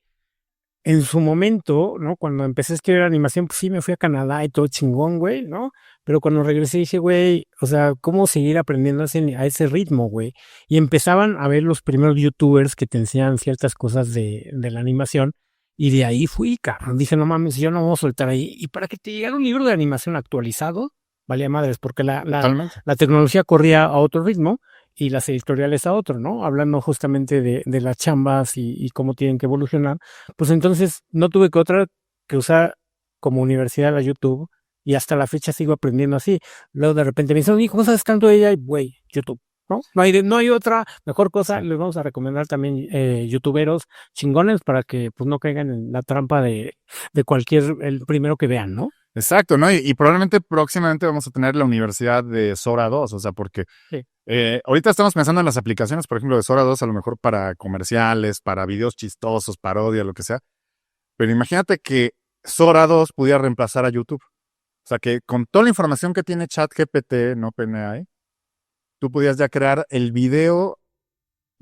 en su momento, ¿no? Cuando empecé a escribir animación, pues sí me fui a Canadá y todo chingón, güey, ¿no? Pero cuando regresé dije, güey, o sea, ¿cómo seguir aprendiendo a ese ritmo, güey? Y empezaban a ver los primeros YouTubers que te enseñan ciertas cosas de la animación. Y de ahí fui, cabrón. Dije, no mames, yo no voy a soltar ahí. Y para que te llegara un libro de animación actualizado, valía madres, porque Totalmente. la tecnología corría a otro ritmo y las editoriales a otro, ¿no? Hablando justamente de las chambas y cómo tienen que evolucionar. Pues entonces no tuve que otra que usar como universidad la YouTube y hasta la fecha sigo aprendiendo así. Luego de repente me dicen, ¿cómo sabes tanto de ella? Y güey, YouTube. ¿No? No hay otra mejor cosa. Les vamos a recomendar también youtuberos chingones para que pues no caigan en la trampa de el primero que vean, ¿no? Exacto, ¿no? Y probablemente próximamente vamos a tener la universidad de Sora 2, o sea, porque Sí. ahorita estamos pensando en las aplicaciones, por ejemplo, de Sora 2, a lo mejor para comerciales, para videos chistosos, parodia, lo que sea. Pero imagínate que Sora 2 pudiera reemplazar a YouTube. O sea, que con toda la información que tiene ChatGPT, no OpenAI, tú podías ya crear el video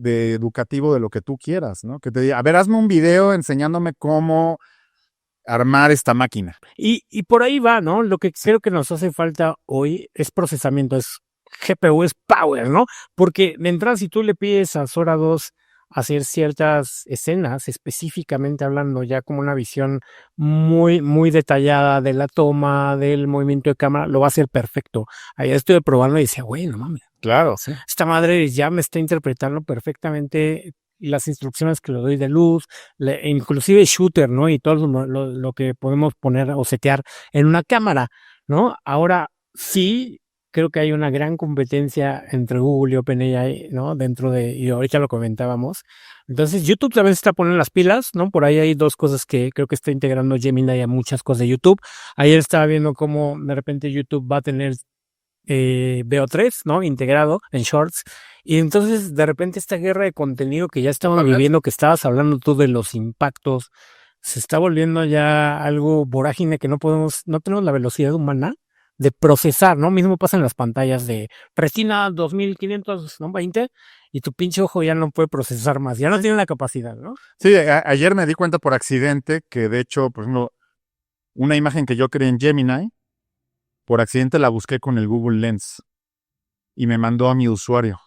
educativo de lo que tú quieras, ¿no? Que te diga, a ver, hazme un video enseñándome cómo armar esta máquina. Y por ahí va, ¿no? Lo que creo que nos hace falta hoy es procesamiento, es GPU, es power, ¿no? Porque de entrada, si tú le pides a Sora 2 hacer ciertas escenas, específicamente hablando, ya como una visión muy, muy detallada de la toma, del movimiento de cámara, lo va a hacer perfecto. Ayer estuve probando y decía, güey, no mames, Claro, sí. esta madre ya me está interpretando perfectamente las instrucciones que le doy de luz, inclusive shooter, ¿no? Y todo lo que podemos poner o setear en una cámara, ¿no? Ahora sí, creo que hay una gran competencia entre Google y OpenAI, ¿no? Y ahorita lo comentábamos. Entonces, YouTube también se está poniendo las pilas, ¿no? Por ahí hay dos cosas que creo que está integrando Gemini a muchas cosas de YouTube. Ayer estaba viendo cómo de repente YouTube va a tener VO3, ¿no? Integrado en Shorts. Y entonces, de repente, esta guerra de contenido que ya estamos viviendo, que estabas hablando tú de los impactos, se está volviendo ya algo vorágine que no tenemos la velocidad humana de procesar, ¿no? Mismo pasa en las pantallas de Retina 2500, ¿no? 20, y tu pinche ojo ya no puede procesar más, ya no tiene la capacidad, ¿no? Sí, ayer me di cuenta por accidente que, de hecho, por ejemplo, una imagen que yo creé en Gemini, por accidente la busqué con el Google Lens y me mandó a mi usuario.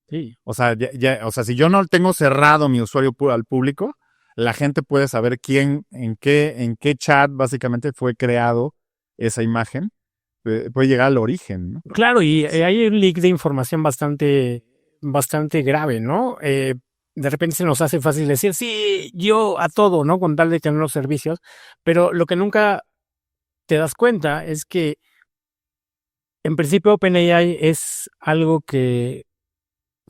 Sí. O sea, o sea, si yo no tengo cerrado mi usuario al público, la gente puede saber en qué chat básicamente fue creado esa imagen. Puede llegar al origen, ¿no? Claro, y hay un leak de información bastante grave, ¿no? De repente se nos hace fácil decir, sí, yo a todo, ¿no? Con tal de tener los servicios, pero lo que nunca te das cuenta es que en principio OpenAI es algo que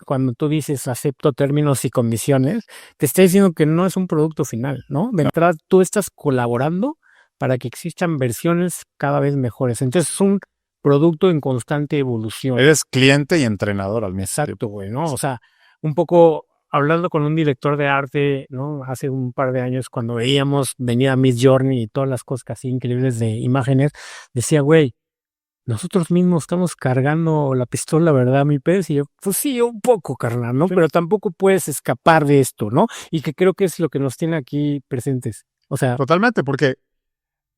cuando tú dices acepto términos y condiciones, te está diciendo que no es un producto final, ¿no? De entrada tú estás colaborando para que existan versiones cada vez mejores. Entonces es un producto en constante evolución. Eres cliente y entrenador al mismo tiempo. Exacto, güey, ¿no? O sea, un poco hablando con un director de arte, ¿no? Hace un par de años cuando veíamos venir a Midjourney y todas las cosas así increíbles de imágenes, decía, güey, nosotros mismos estamos cargando la pistola, ¿verdad, mi pez? Y yo, pues sí, un poco, carnal, ¿no? Sí. Pero tampoco puedes escapar de esto, ¿no? Y que creo que es lo que nos tiene aquí presentes. O sea, totalmente, porque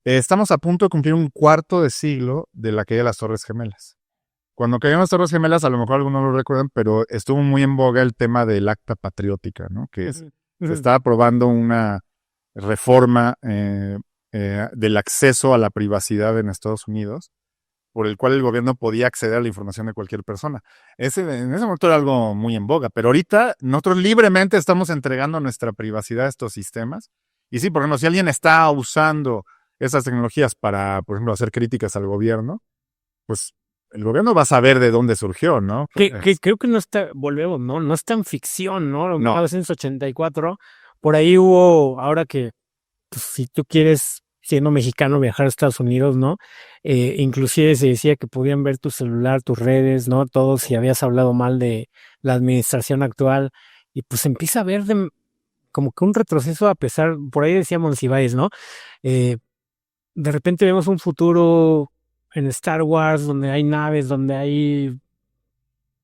estamos a punto de cumplir un cuarto de siglo de la caída de las Torres Gemelas. Cuando cayeron las Torres Gemelas, a lo mejor algunos lo recuerdan, pero estuvo muy en boga el tema del acta patriótica, ¿no? Que se estaba aprobando una reforma del acceso a la privacidad en Estados Unidos, por el cual el gobierno podía acceder a la información de cualquier persona. En ese momento era algo muy en boga, pero ahorita nosotros libremente estamos entregando nuestra privacidad a estos sistemas. Y sí, por ejemplo, si alguien está usando esas tecnologías para, por ejemplo, hacer críticas al gobierno, pues el gobierno va a saber de dónde surgió, ¿no? Que creo que no está, volvemos, ¿no? No está en ficción, ¿no? En 1984, por ahí hubo, ahora que pues, si tú quieres, siendo mexicano, viajar a Estados Unidos, ¿no? Inclusive se decía que podían ver tu celular, tus redes, ¿no? Todo si habías hablado mal de la administración actual, y pues empieza a ver como que un retroceso a pesar, por ahí decía Monsiváis, ¿no? De repente vemos un futuro en Star Wars donde hay naves, donde hay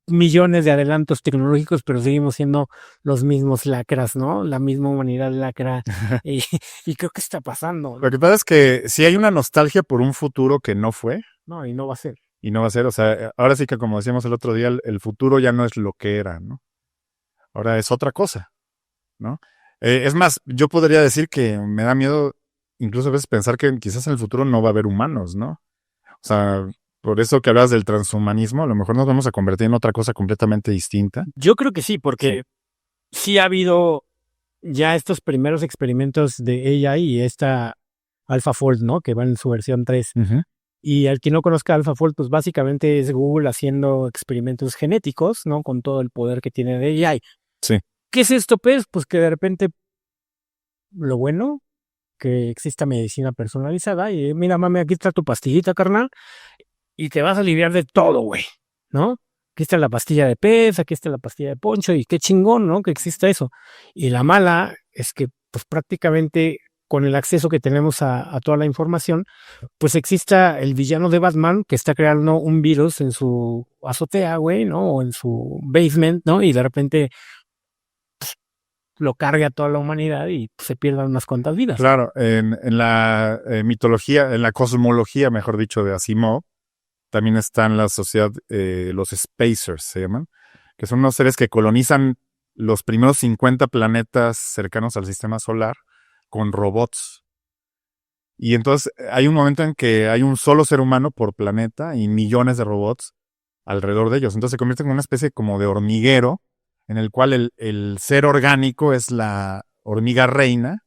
millones de adelantos tecnológicos, pero seguimos siendo los mismos lacras, ¿no? La misma humanidad lacra. y, y creo que está pasando, ¿no? Lo que pasa es que sí hay una nostalgia por un futuro que no fue No, y no va a ser. y no va a ser. O sea, ahora sí que como decíamos el otro día, el futuro ya no es lo que era, ¿no? Ahora es otra cosa, ¿no? Es más, yo podría decir que me da miedo incluso a veces pensar que quizás en el futuro no va a haber humanos, ¿no? O sea, por eso que hablas del transhumanismo, a lo mejor nos vamos a convertir en otra cosa completamente distinta. Yo creo que sí, porque sí ha habido ya estos primeros experimentos de AI y esta AlphaFold, ¿no? Que va en su versión 3. Uh-huh. Y al que no conozca AlphaFold, pues básicamente es Google haciendo experimentos genéticos, ¿no? Con todo el poder que tiene de AI. Sí. ¿Qué es esto, pues? Pues que de repente lo bueno, que exista medicina personalizada y mira, mami, aquí está tu pastillita, carnal, y te vas a aliviar de todo, güey, ¿no? Aquí está la pastilla de pez, aquí está la pastilla de poncho y qué chingón, ¿no? Que exista eso. Y la mala es que, pues prácticamente con el acceso que tenemos a toda la información, pues exista el villano de Batman que está creando un virus en su azotea, güey, ¿no? O en su basement, ¿no? Y de repente lo cargue a toda la humanidad y pues, se pierdan unas cuantas vidas. Claro, en la mitología, en la cosmología, mejor dicho, de Asimov, también están la sociedad, los Spacers se llaman, que son unos seres que colonizan los primeros 50 planetas cercanos al sistema solar con robots. Y entonces hay un momento en que hay un solo ser humano por planeta y millones de robots alrededor de ellos. Entonces se convierten en una especie como de hormiguero en el cual el ser orgánico es la hormiga reina,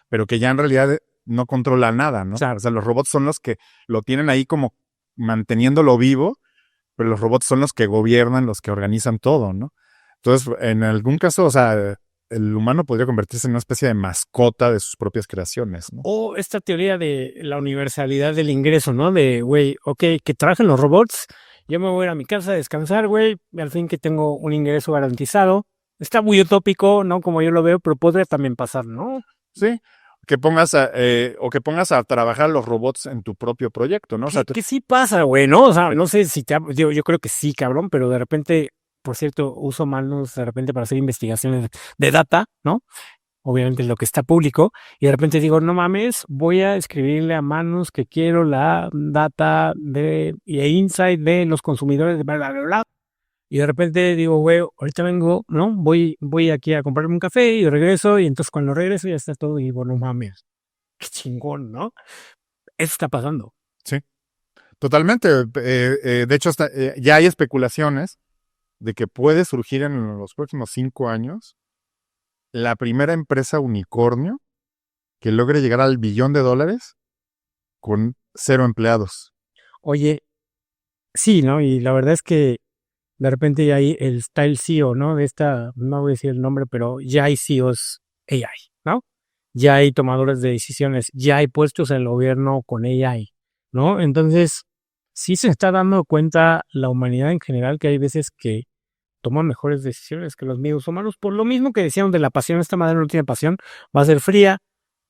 pero que ya en realidad no controla nada, ¿no? Claro. O sea, los robots son los que lo tienen ahí como manteniéndolo vivo, pero los robots son los que gobiernan, los que organizan todo, ¿no? Entonces, en algún caso, o sea, el humano podría convertirse en una especie de mascota de sus propias creaciones, ¿no? O esta teoría de la universalidad del ingreso, ¿no? De, güey, ok, que trabajen los robots, yo me voy a ir a mi casa a descansar, güey, y al fin que tengo un ingreso garantizado. Está muy utópico, ¿no? Como yo lo veo, pero podría también pasar, ¿no? Sí, que pongas a trabajar los robots en tu propio proyecto, ¿no? O sea, Que sí pasa, güey, ¿no? O sea, no sé si yo creo que sí, cabrón, pero de repente, por cierto, uso manos de repente para hacer investigaciones de data, ¿no? Obviamente lo que está público, y de repente digo, no mames, voy a escribirle a Manus que quiero la data e insight de los consumidores de bla, bla, bla, bla. Y de repente digo, güey, ahorita vengo, ¿no? Voy aquí a comprarme un café y regreso, y entonces cuando regreso ya está todo, y digo, no mames, qué chingón, ¿no? Eso está pasando. sí, totalmente. De hecho, ya hay especulaciones de que puede surgir en los próximos 5 años la primera empresa unicornio que logre llegar al $1 billón con 0 empleados. Oye, sí, ¿no? Y la verdad es que de repente ya hay está el CEO, ¿no? De esta, no voy a decir el nombre, pero ya hay CEOs AI, ¿no? Ya hay tomadores de decisiones, ya hay puestos en el gobierno con AI, ¿no? Entonces, sí se está dando cuenta la humanidad en general que hay veces que toman mejores decisiones que los mismos humanos. Por lo mismo que decíamos de la pasión, esta madre no tiene pasión, va a ser fría.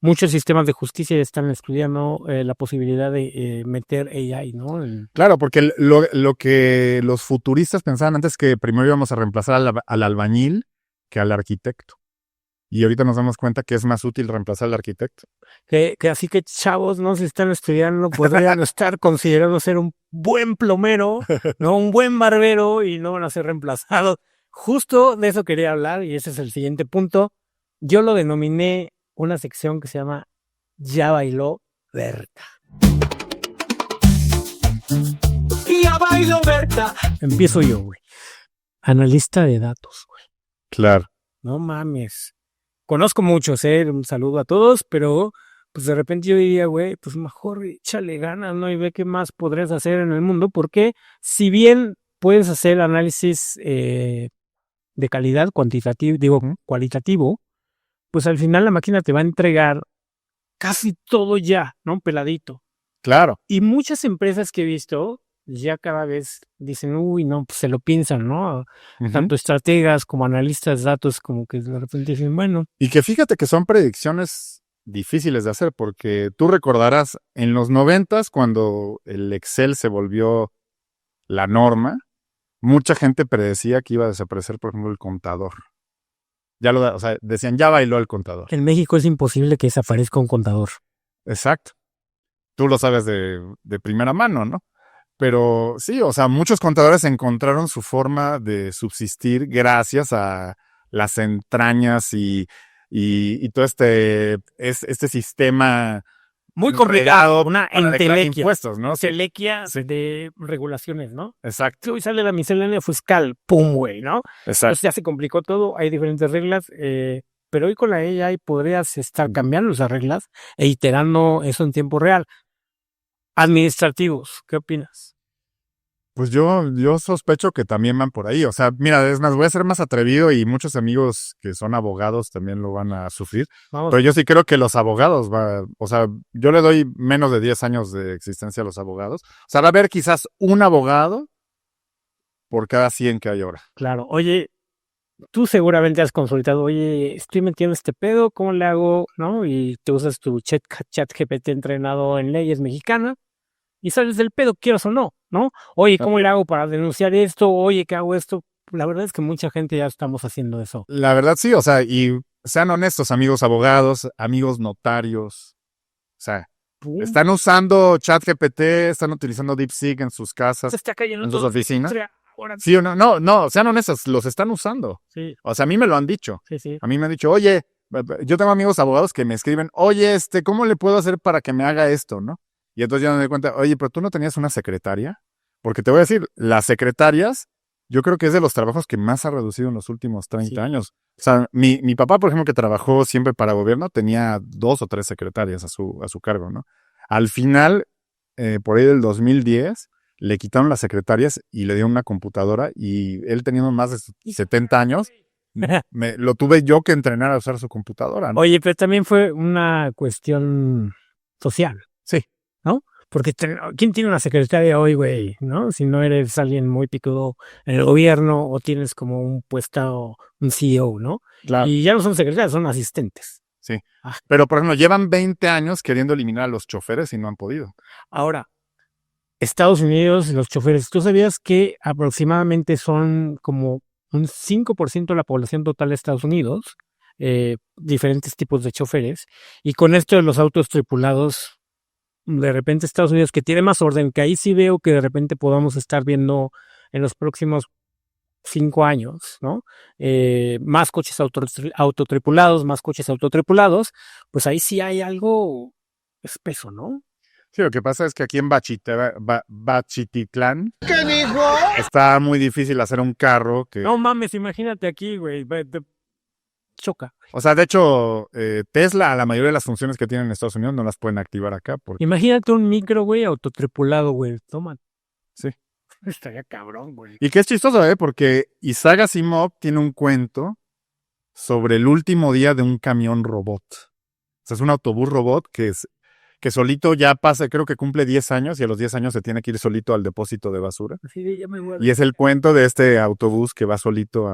Muchos sistemas de justicia están estudiando la posibilidad de meter AI, ¿no? Claro, porque lo que los futuristas pensaban antes es que primero íbamos a reemplazar al albañil que al arquitecto. Y ahorita nos damos cuenta que es más útil reemplazar al arquitecto. Que así que chavos, ¿no? Si están estudiando, podrían estar considerando ser un buen plomero, ¿no? Un buen barbero y no van a ser reemplazados. Justo de eso quería hablar y ese es el siguiente punto. Yo lo denominé una sección que se llama Ya bailó Berta. Ya bailó Berta. Empiezo yo, güey. Analista de datos, güey. Claro. No mames. Conozco muchos, un saludo a todos, pero pues de repente yo diría, güey, pues mejor échale ganas, ¿no? Y ve qué más podrías hacer en el mundo, porque si bien puedes hacer análisis de calidad cualitativo, pues al final la máquina te va a entregar casi todo ya, ¿no? Peladito. Claro. Y muchas empresas que he visto ya cada vez dicen, uy, no, pues se lo piensan, ¿no? Ujú. Tanto estrategas como analistas de datos, como que de repente dicen, bueno, Y que fíjate que son predicciones difíciles de hacer, porque tú recordarás en los 90s, cuando el Excel se volvió la norma, mucha gente predecía que iba a desaparecer, por ejemplo, el contador. O sea, decían, ya bailó el contador. en México es imposible que desaparezca un contador. Exacto. Tú lo sabes de primera mano, ¿no? Pero sí, o sea, muchos contadores encontraron su forma de subsistir gracias a las entrañas y todo este sistema Muy complicado, enredado una para declarar entelequia. impuestos, ¿no? Entelequia Sí. de regulaciones, ¿no? Exacto, Hoy sale la miscelánea fiscal, pum, güey, ¿no? exacto. Entonces ya se complicó todo, hay diferentes reglas, pero hoy con la AI podrías estar cambiando esas reglas e iterando eso en tiempo real. Administrativos, ¿qué opinas? Pues yo sospecho que también van por ahí. O sea, mira, es más, voy a ser más atrevido y muchos amigos que son abogados también lo van a sufrir. Vamos, Pero yo sí creo que los abogados o sea, yo le doy menos de 10 años de existencia a los abogados. O sea, va a haber quizás un abogado por cada 100 que hay ahora. claro. Oye, tú seguramente has consultado, oye, estoy metiendo este pedo, ¿cómo le hago? ¿No? Y te usas tu chat GPT entrenado en leyes mexicanas y sales del pedo, quieras o no, ¿no? Oye, ¿cómo le hago para denunciar esto? Oye, ¿qué hago esto? La verdad es que mucha gente ya estamos haciendo eso. La verdad sí, o sea, y sean honestos, amigos abogados, amigos notarios. O sea, Pum, están usando ChatGPT, están utilizando DeepSeek en sus se casas, está cayendo en sus todo. oficinas. O sea, ahora Sí o no, no, sean honestos, los están usando. sí, O sea, a mí me lo han dicho. sí. A mí me han dicho, oye, yo tengo amigos abogados que me escriben, oye, ¿cómo le puedo hacer para que me haga esto, no? Y entonces ya me doy cuenta, oye, pero tú no tenías una secretaria. Porque te voy a decir, las secretarias, yo creo que es de los trabajos que más ha reducido en los últimos 30 Sí. años. O sea, mi papá, por ejemplo, que trabajó siempre para gobierno, tenía 2 o 3 secretarias a su cargo, ¿no? Al final, por ahí del 2010, le quitaron las secretarias y le dieron una computadora y él teniendo más de 70 años, lo tuve yo que entrenar a usar su computadora, ¿no? Oye, pero también fue una cuestión social. Sí. ¿No? Porque ¿quién tiene una secretaria hoy, güey? ¿No? Si no eres alguien muy picudo en el gobierno o tienes como un puesto, un CEO, ¿no? Claro. Y ya no son secretarias, son asistentes. Sí. Ah. Pero, por ejemplo, llevan 20 años queriendo eliminar a los choferes y no han podido. Ahora, Estados Unidos, los choferes, ¿tú sabías que aproximadamente son como un 5% de la población total de Estados Unidos? Diferentes tipos de choferes. Y con esto de los autos tripulados, de repente Estados Unidos, que tiene más orden, que ahí sí veo que de repente podamos estar viendo en los próximos 5 años, ¿no? Más coches autotripulados, pues ahí sí hay algo espeso, ¿no? Sí, lo que pasa es que aquí en Bachititlán está muy difícil hacer un carro que... No mames, imagínate aquí, güey, choca. O sea, de hecho, Tesla, la mayoría de las funciones que tienen en Estados Unidos no las pueden activar acá. Porque... Imagínate un micro, güey, autotripulado, güey, toma. Sí. Estaría cabrón, güey. Y que es chistoso, porque Isaac Asimov tiene un cuento sobre el último día de un camión robot. O sea, es un autobús robot que solito ya pasa, creo que cumple 10 años y a los 10 años se tiene que ir solito al depósito de basura. Sí, ya me voy a... Y es el cuento de este autobús que va solito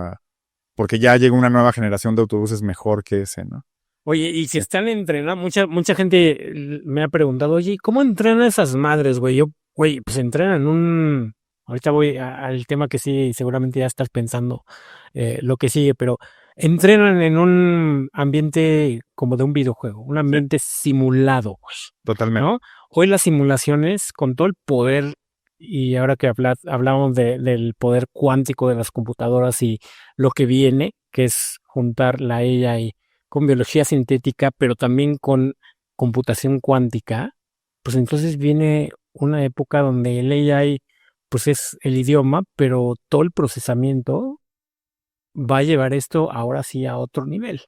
porque ya llegó una nueva generación de autobuses mejor que ese, ¿no? Oye, y si están entrenando, mucha gente me ha preguntado, oye, ¿cómo entrenan esas madres, güey? Güey, pues entrenan ahorita voy al tema que sí, seguramente ya estás pensando lo que sigue, pero entrenan en un ambiente como de un videojuego, un ambiente simulado, güey. Totalmente. ¿No? Hoy las simulaciones, con todo el poder, y ahora que hablamos del poder cuántico de las computadoras y lo que viene, que es juntar la AI con biología sintética, pero también con computación cuántica, pues entonces viene una época donde el AI pues es el idioma, pero todo el procesamiento va a llevar esto ahora sí a otro nivel.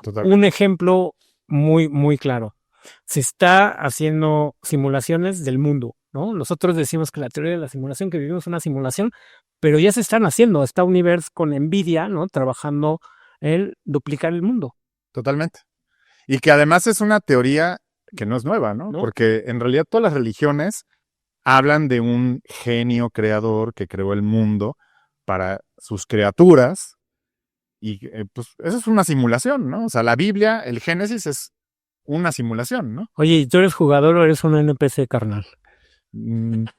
Totalmente. Un ejemplo muy, muy claro. Se está haciendo simulaciones del mundo, ¿no? Nosotros decimos que la teoría de la simulación, que vivimos una simulación, pero ya se están haciendo. Está Universe con NVIDIA, ¿no? Trabajando en duplicar el mundo. Totalmente. Y que además es una teoría que no es nueva, ¿no? ¿No? Porque en realidad todas las religiones hablan de un genio creador que creó el mundo para sus criaturas. Y pues eso es una simulación, ¿no? O sea, la Biblia, el Génesis es una simulación, ¿no? Oye, ¿y tú eres jugador o eres un NPC, carnal?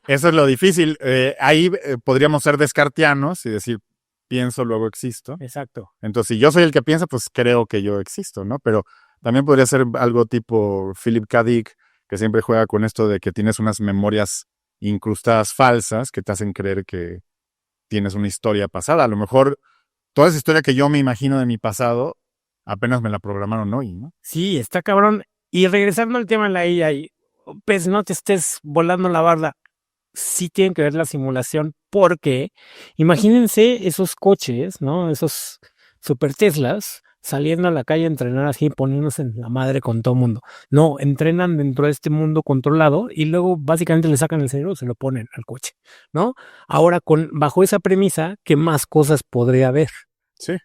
Eso es lo difícil. Ahí podríamos ser descartianos y decir, pienso, luego existo. Exacto. Entonces, si yo soy el que piensa, pues creo que yo existo, ¿no? Pero también podría ser algo tipo Philip K. Dick, que siempre juega con esto de que tienes unas memorias incrustadas falsas que te hacen creer que tienes una historia pasada. A lo mejor toda esa historia que yo me imagino de mi pasado, apenas me la programaron hoy, ¿no? Sí, está cabrón. Y regresando al tema de la IA, pues no te estés volando la barda. Sí tienen que ver la simulación porque imagínense esos coches, ¿no? Esos super Teslas saliendo a la calle a entrenar así, poniéndose en la madre con todo mundo. No, entrenan dentro de este mundo controlado y luego básicamente le sacan el cerebro y se lo ponen al coche, ¿no? Ahora, bajo esa premisa, ¿qué más cosas podría haber? Sí.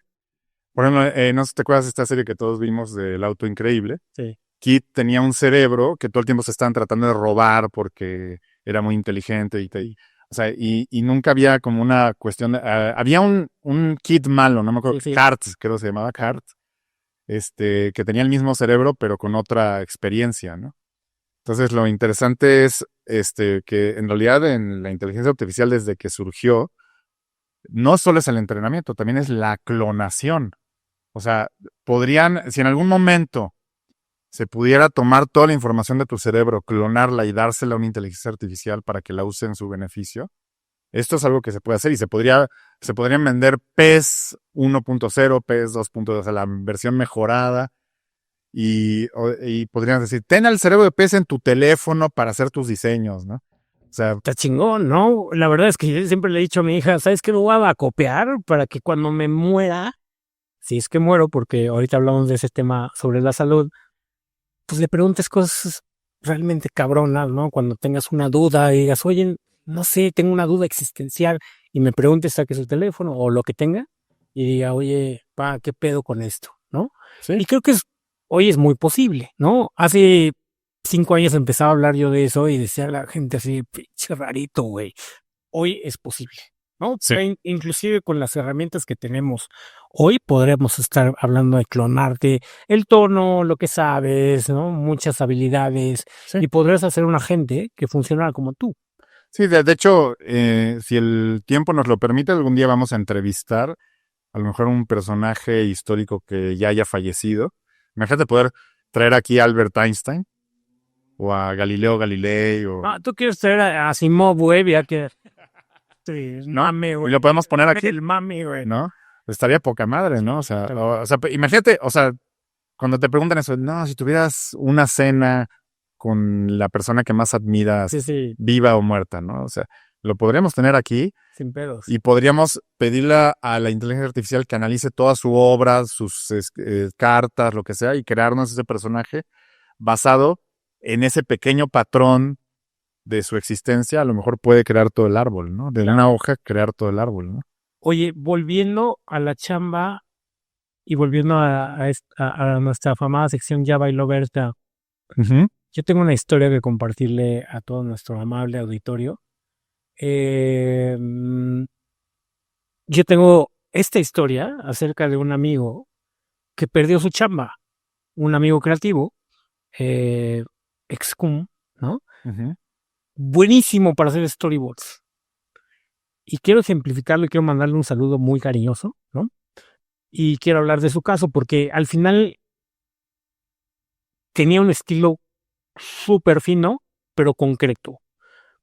Por ejemplo, no sé si te acuerdas de esta serie que todos vimos del Auto Increíble. Sí. Kit tenía un cerebro que todo el tiempo se estaban tratando de robar porque era muy inteligente y nunca había como una cuestión de, había un Kit malo, no me acuerdo, Sí, sí. Hart, creo que se llamaba Hart, que tenía el mismo cerebro pero con otra experiencia, ¿no? Entonces lo interesante es que en realidad en la inteligencia artificial desde que surgió, no solo es el entrenamiento, también es la clonación. O sea, si en algún momento se pudiera tomar toda la información de tu cerebro, clonarla y dársela a una inteligencia artificial para que la use en su beneficio, esto es algo que se puede hacer y se podrían vender PES 1.0, PES 2.0, o sea, la versión mejorada y podrían decir, ten el cerebro de PES en tu teléfono para hacer tus diseños, ¿no? O sea, Está chingón, ¿no? La verdad es que yo siempre le he dicho a mi hija, ¿sabes qué? Lo voy a copiar para que cuando me muera, si es que muero, porque ahorita hablamos de ese tema sobre la salud, pues le preguntes cosas realmente cabronas, ¿no? Cuando tengas una duda y digas, oye, no sé, tengo una duda existencial y me preguntes, saque su teléfono o lo que tenga y diga, oye, pa, ¿qué pedo con esto? ¿No? sí. Y creo que hoy es muy posible, ¿no? Hace 5 años empezaba a hablar yo de eso y decía a la gente así, pinche rarito, güey. Hoy es posible, ¿no? Sí. Inclusive con las herramientas que tenemos hoy podremos estar hablando de clonarte el tono, lo que sabes, ¿no? Muchas habilidades Sí. y podrás hacer un agente que funcionara como tú. Sí, de hecho, si el tiempo nos lo permite, algún día vamos a entrevistar a lo mejor un personaje histórico que ya haya fallecido. Imagínate poder traer aquí a Albert Einstein o a Galileo Galilei Ah, tú quieres traer a Asimov, güey, ya que sí, ¿no? mame, Y güey. lo podemos poner aquí, El mame, güey. ¿no? Estaría poca madre, ¿no? O sea, imagínate, o sea, cuando te preguntan eso, no, si tuvieras una cena con la persona que más admiras, Sí, sí, viva o muerta, ¿no? O sea, lo podríamos tener aquí sin pedos. y podríamos pedirle a la inteligencia artificial que analice toda su obra, sus cartas, lo que sea, y crearnos ese personaje basado en ese pequeño patrón de su existencia. A lo mejor puede crear todo el árbol, ¿no? De una hoja crear todo el árbol, ¿no? Oye, volviendo a la chamba y volviendo a nuestra famada sección Ya Bailó Berta, yo tengo una historia que compartirle a todo nuestro amable auditorio. Yo tengo esta historia acerca de un amigo que perdió su chamba, un amigo creativo, ex-cum, ¿no? Buenísimo para hacer storyboards. Y quiero ejemplificarlo y quiero mandarle un saludo muy cariñoso, ¿no? Y quiero hablar de su caso porque al final tenía un estilo súper fino, pero concreto.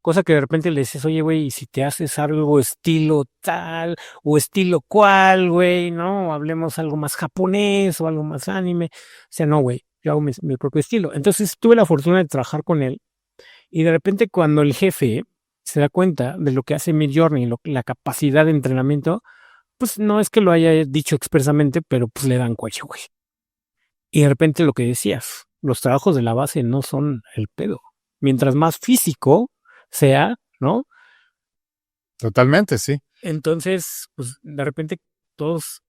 Cosa que de repente le dices, oye, güey, ¿y si te haces algo estilo tal o estilo cual, güey? ¿No? Hablemos algo más japonés o algo más anime. O sea, no, güey, yo hago mi propio estilo. Entonces tuve la fortuna de trabajar con él y de repente cuando el jefe se da cuenta de lo que hace Midjourney, la capacidad de entrenamiento, pues no es que lo haya dicho expresamente, pero pues le dan cuello, güey. Y de repente lo que decías, los trabajos de la base no son el pedo. Mientras más físico sea, ¿no? Totalmente, sí. Entonces, pues de repente todos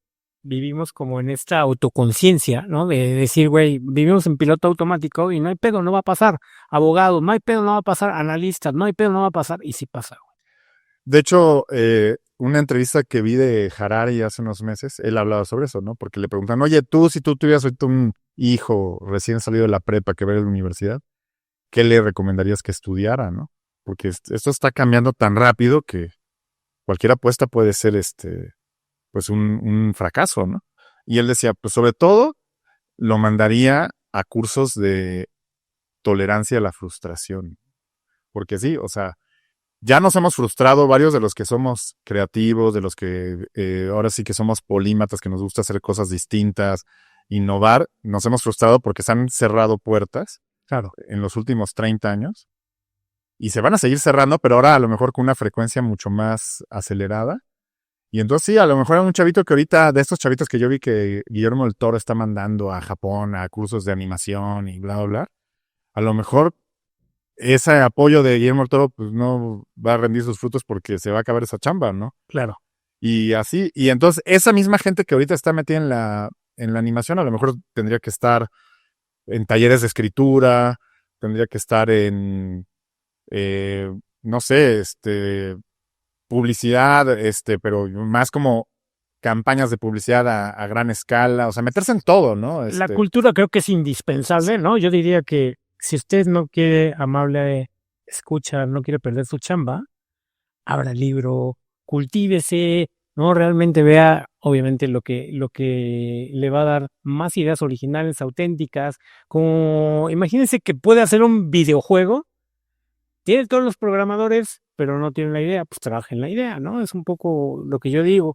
vivimos como en esta autoconciencia, ¿no? De decir, güey, vivimos en piloto automático y no hay pedo, no va a pasar. Abogados, no hay pedo, no va a pasar. Analistas, no hay pedo, no va a pasar. Y sí pasa, güey. De hecho, una entrevista que vi de Harari hace unos meses, él hablaba sobre eso, ¿no? Porque le preguntan, oye, si tú tuvieras ahorita un hijo recién salido de la prepa que va a la universidad, ¿qué le recomendarías que estudiara, no? Porque esto está cambiando tan rápido que cualquier apuesta puede ser pues un fracaso, ¿no? Y él decía, pues sobre todo lo mandaría a cursos de tolerancia a la frustración. Porque sí, o sea, ya nos hemos frustrado varios de los que somos creativos, de los que ahora sí que somos polímatas, que nos gusta hacer cosas distintas, innovar. Nos hemos frustrado porque se han cerrado puertas, claro, en los últimos 30 años. Y se van a seguir cerrando, pero ahora a lo mejor con una frecuencia mucho más acelerada. Y entonces sí, a lo mejor hay un chavito que ahorita, de estos chavitos que yo vi que Guillermo del Toro está mandando a Japón a cursos de animación y bla, bla, bla, a lo mejor ese apoyo de Guillermo del Toro pues no va a rendir sus frutos porque se va a acabar esa chamba, ¿no? Claro. Y así, y entonces esa misma gente que ahorita está metida en la animación, a lo mejor tendría que estar en talleres de escritura, tendría que estar en, no sé, publicidad, pero más como campañas de publicidad a gran escala, o sea, meterse en todo, ¿no? La cultura creo que es indispensable, ¿no? Yo diría que si usted no quiere, amable escucha, no quiere perder su chamba, abra el libro, cultívese, ¿no? Realmente vea, obviamente, lo que le va a dar más ideas originales, auténticas, como, imagínense que puede hacer un videojuego, tiene todos los programadores, pero no tiene la idea, pues trabaja en la idea, ¿no? Es un poco lo que yo digo.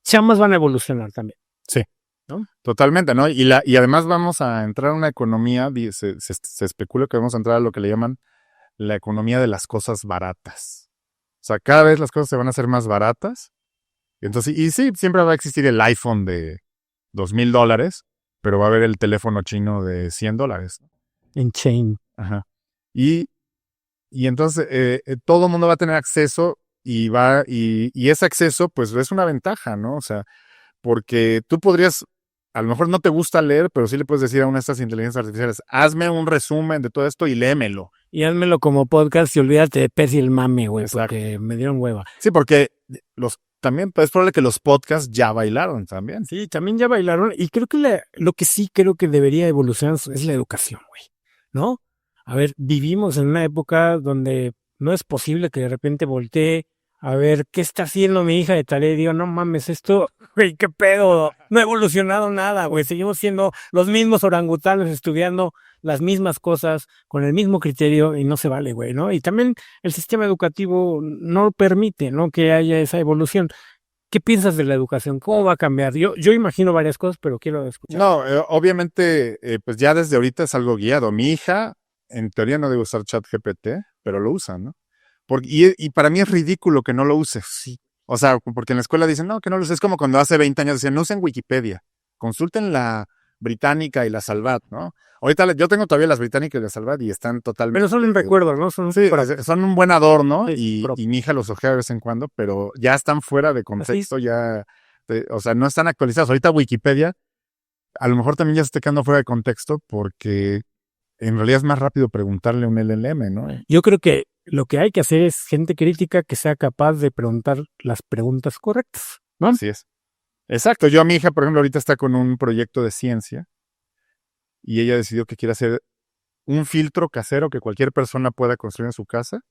Chambas van a evolucionar también. Sí, ¿no? Totalmente, ¿no? Y además vamos a entrar a una economía, se especula que vamos a entrar a lo que le llaman la economía de las cosas baratas. O sea, cada vez las cosas se van a hacer más baratas. Entonces, y sí, siempre va a existir el iPhone de $2,000, pero va a haber el teléfono chino de $100. En chain. Ajá. Y entonces todo el mundo va a tener acceso y ese acceso pues es una ventaja, ¿no? O sea, porque tú podrías, a lo mejor no te gusta leer, pero sí le puedes decir a una de estas inteligencias artificiales, hazme un resumen de todo esto y léemelo. Y házmelo como podcast y olvídate de Pez y el mame, güey, porque me dieron hueva. Sí, porque también es probable que los podcasts ya bailaron también. Sí, también ya bailaron. Y creo que lo que sí creo que debería evolucionar es la educación, güey, ¿no? A ver, vivimos en una época donde no es posible que de repente voltee a ver qué está haciendo mi hija de tarea y digo, no mames, esto, güey, qué pedo, no ha evolucionado nada, güey, seguimos siendo los mismos orangutanes estudiando las mismas cosas con el mismo criterio y no se vale, güey, ¿no? Y también el sistema educativo no permite, ¿no? Que haya esa evolución. ¿Qué piensas de la educación? ¿Cómo va a cambiar? Yo imagino varias cosas, pero quiero escuchar. No, obviamente, pues ya desde ahorita es algo guiado. Mi hija, en teoría no debe usar ChatGPT, pero lo usa, ¿no? Y para mí es ridículo que no lo uses. Sí. O sea, porque en la escuela dicen, no, que no lo uses. Es como cuando hace 20 años decían, no usen Wikipedia. Consulten la Británica y la Salvat, ¿no? Ahorita yo tengo todavía las Británicas y la Salvat y están totalmente... Pero son un recuerdo, ¿no? Son un buen adorno sí, y mi hija los ojea de vez en cuando, pero ya están fuera de contexto, ya... o sea, no están actualizados. Ahorita Wikipedia a lo mejor también ya se está quedando fuera de contexto porque en realidad es más rápido preguntarle a un LLM, ¿no? Yo creo que lo que hay que hacer es gente crítica que sea capaz de preguntar las preguntas correctas, ¿no? Así es. Exacto. Yo a mi hija, por ejemplo, ahorita está con un proyecto de ciencia y ella decidió que quiere hacer un filtro casero que cualquier persona pueda construir en su casa.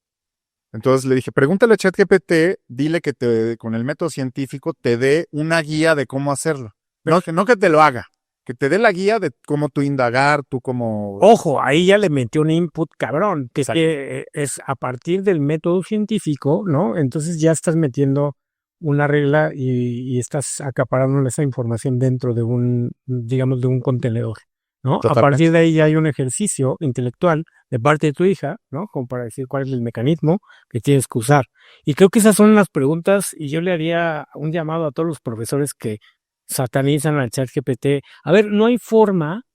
Entonces le dije, pregúntale a ChatGPT, dile que con el método científico te dé una guía de cómo hacerlo. No que te lo haga. Que te dé la guía de cómo tú indagar, tú cómo... Ojo, ahí ya le metió un input cabrón, que es a partir del método científico, ¿no? Entonces ya estás metiendo una regla y estás acaparando esa información dentro de digamos, de un contenedor, ¿no? Totalmente. A partir de ahí ya hay un ejercicio intelectual de parte de tu hija, ¿no? Como para decir cuál es el mecanismo que tienes que usar. Y creo que esas son las preguntas y yo le haría un llamado a todos los profesores que satanizan al ChatGPT. A ver, no hay forma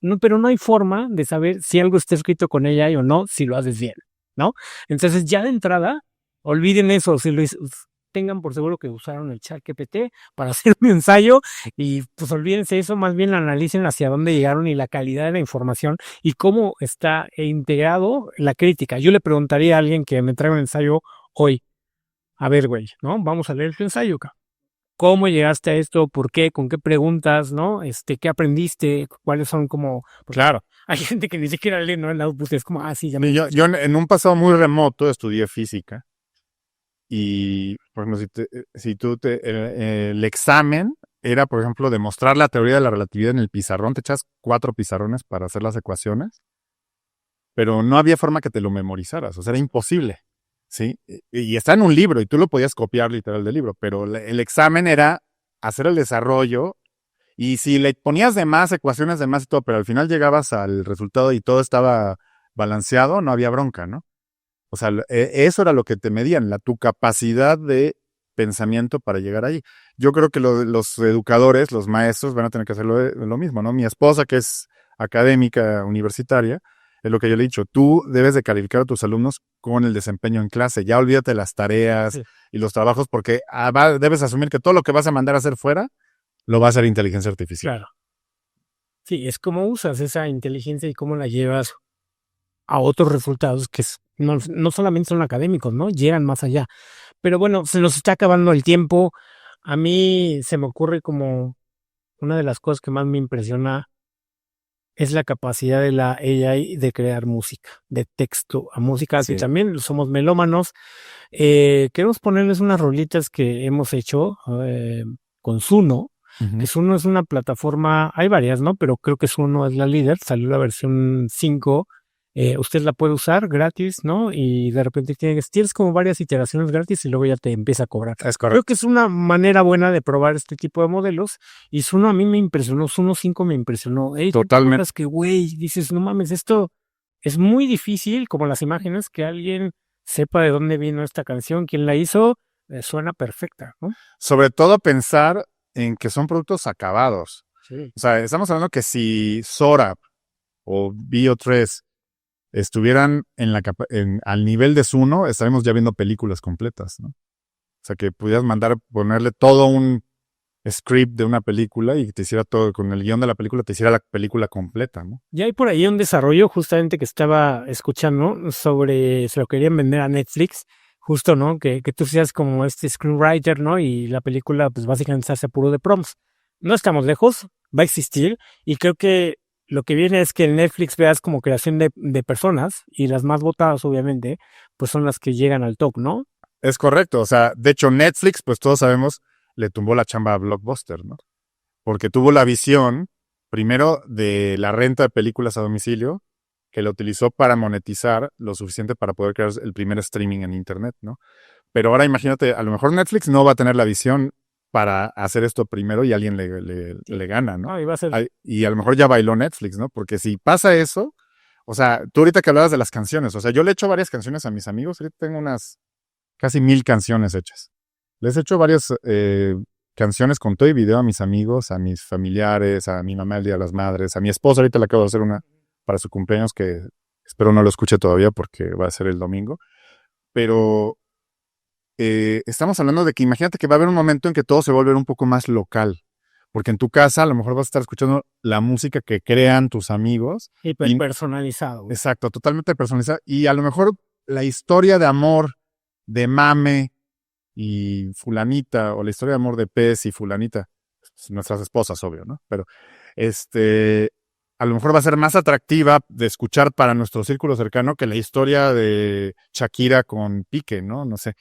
de saber si algo está escrito con ella o no, si lo haces bien, ¿no? Entonces ya de entrada, olviden eso, tengan por seguro que usaron el ChatGPT para hacer un ensayo y pues olvídense eso, más bien analicen hacia dónde llegaron y la calidad de la información y cómo está integrado la crítica. Yo le preguntaría a alguien que me traiga un ensayo hoy, a ver, güey, ¿no? Vamos a leer tu ensayo, cabrón. ¿Cómo llegaste a esto? ¿Por qué? ¿Con qué preguntas? ¿No? ¿Qué aprendiste? ¿Cuáles son como...? Claro. Hay gente que ni siquiera lee, ¿no? El output es como, sí, ya me... Yo en un pasado muy remoto estudié física y, por ejemplo, el examen era, por ejemplo, demostrar la teoría de la relatividad en el pizarrón. Te echas 4 pizarrones para hacer las ecuaciones, pero no había forma que te lo memorizaras. O sea, era imposible. ¿Sí? Y está en un libro y tú lo podías copiar literal del libro, pero el examen era hacer el desarrollo y si le ponías de más, ecuaciones de más y todo, pero al final llegabas al resultado y todo estaba balanceado, no había bronca, ¿no? O sea, eso era lo que te medían, tu capacidad de pensamiento para llegar ahí. Yo creo que los educadores, los maestros van a tener que hacer lo mismo, ¿no? Mi esposa, que es académica universitaria, es lo que yo le he dicho, tú debes de calificar a tus alumnos con el desempeño en clase. Ya olvídate de las tareas y los trabajos porque debes asumir que todo lo que vas a mandar a hacer fuera lo va a hacer inteligencia artificial. Claro. Sí, es cómo usas esa inteligencia y cómo la llevas a otros resultados que no solamente son académicos, ¿no? Llegan más allá. Pero bueno, se nos está acabando el tiempo. A mí se me ocurre como una de las cosas que más me impresiona es la capacidad de la AI de crear música, de texto a música, Sí. que también somos melómanos. Queremos ponerles unas rolitas que hemos hecho con Suno, que Suno es una plataforma, hay varias, ¿no? Pero creo que Suno es la líder, salió la versión 5, usted la puede usar gratis, ¿no? Y de repente tienes como varias iteraciones gratis y luego ya te empieza a cobrar. Es Creo correcto. que es una manera buena de probar este tipo de modelos y Suno a mí me impresionó, Suno 5 me impresionó. Totalmente. Cosas que, güey, dices, no mames, esto es muy difícil, como las imágenes, que alguien sepa de dónde vino esta canción, quién la hizo, suena perfecta, ¿no? Sobre todo pensar en que son productos acabados. Sí. O sea, estamos hablando que si Sora o Bio3 estuvieran al nivel de Suno, estaríamos ya viendo películas completas, ¿no? O sea, que pudieras ponerle todo un script de una película y te hiciera todo, con el guión de la película, te hiciera la película completa, ¿no? Ya hay por ahí un desarrollo justamente que estaba escuchando sobre, se lo querían vender a Netflix, justo, ¿no? Que tú seas como screenwriter, ¿no? Y la película, pues básicamente se hace puro de prompts. No estamos lejos, va a existir y creo que lo que viene es que en Netflix veas como creación de personas y las más votadas, obviamente, pues son las que llegan al top, ¿no? Es correcto. O sea, de hecho, Netflix, pues todos sabemos, le tumbó la chamba a Blockbuster, ¿no? Porque tuvo la visión, primero, de la renta de películas a domicilio, que lo utilizó para monetizar lo suficiente para poder crear el primer streaming en Internet, ¿no? Pero ahora imagínate, a lo mejor Netflix no va a tener la visión para hacer esto primero y alguien le gana, ¿no? Y va a ser... Y a lo mejor ya bailó Netflix, ¿no? Porque si pasa eso, o sea, tú ahorita que hablabas de las canciones, o sea, yo le he hecho varias canciones a mis amigos, ahorita tengo unas casi 1000 canciones hechas. Les he hecho varias canciones con todo y video a mis amigos, a mis familiares, a mi mamá el Día de las Madres, a mi esposa ahorita le acabo de hacer una para su cumpleaños que espero no lo escuche todavía porque va a ser el domingo. Pero estamos hablando de que imagínate que va a haber un momento en que todo se va a volver un poco más local. Porque en tu casa a lo mejor vas a estar escuchando la música que crean tus amigos. Y personalizado. Güey. Exacto, totalmente personalizada. Y a lo mejor la historia de amor de Mame y fulanita, o la historia de amor de Pez y fulanita, nuestras esposas, obvio, ¿no? Pero a lo mejor va a ser más atractiva de escuchar para nuestro círculo cercano que la historia de Shakira con Piqué, ¿no? No sé.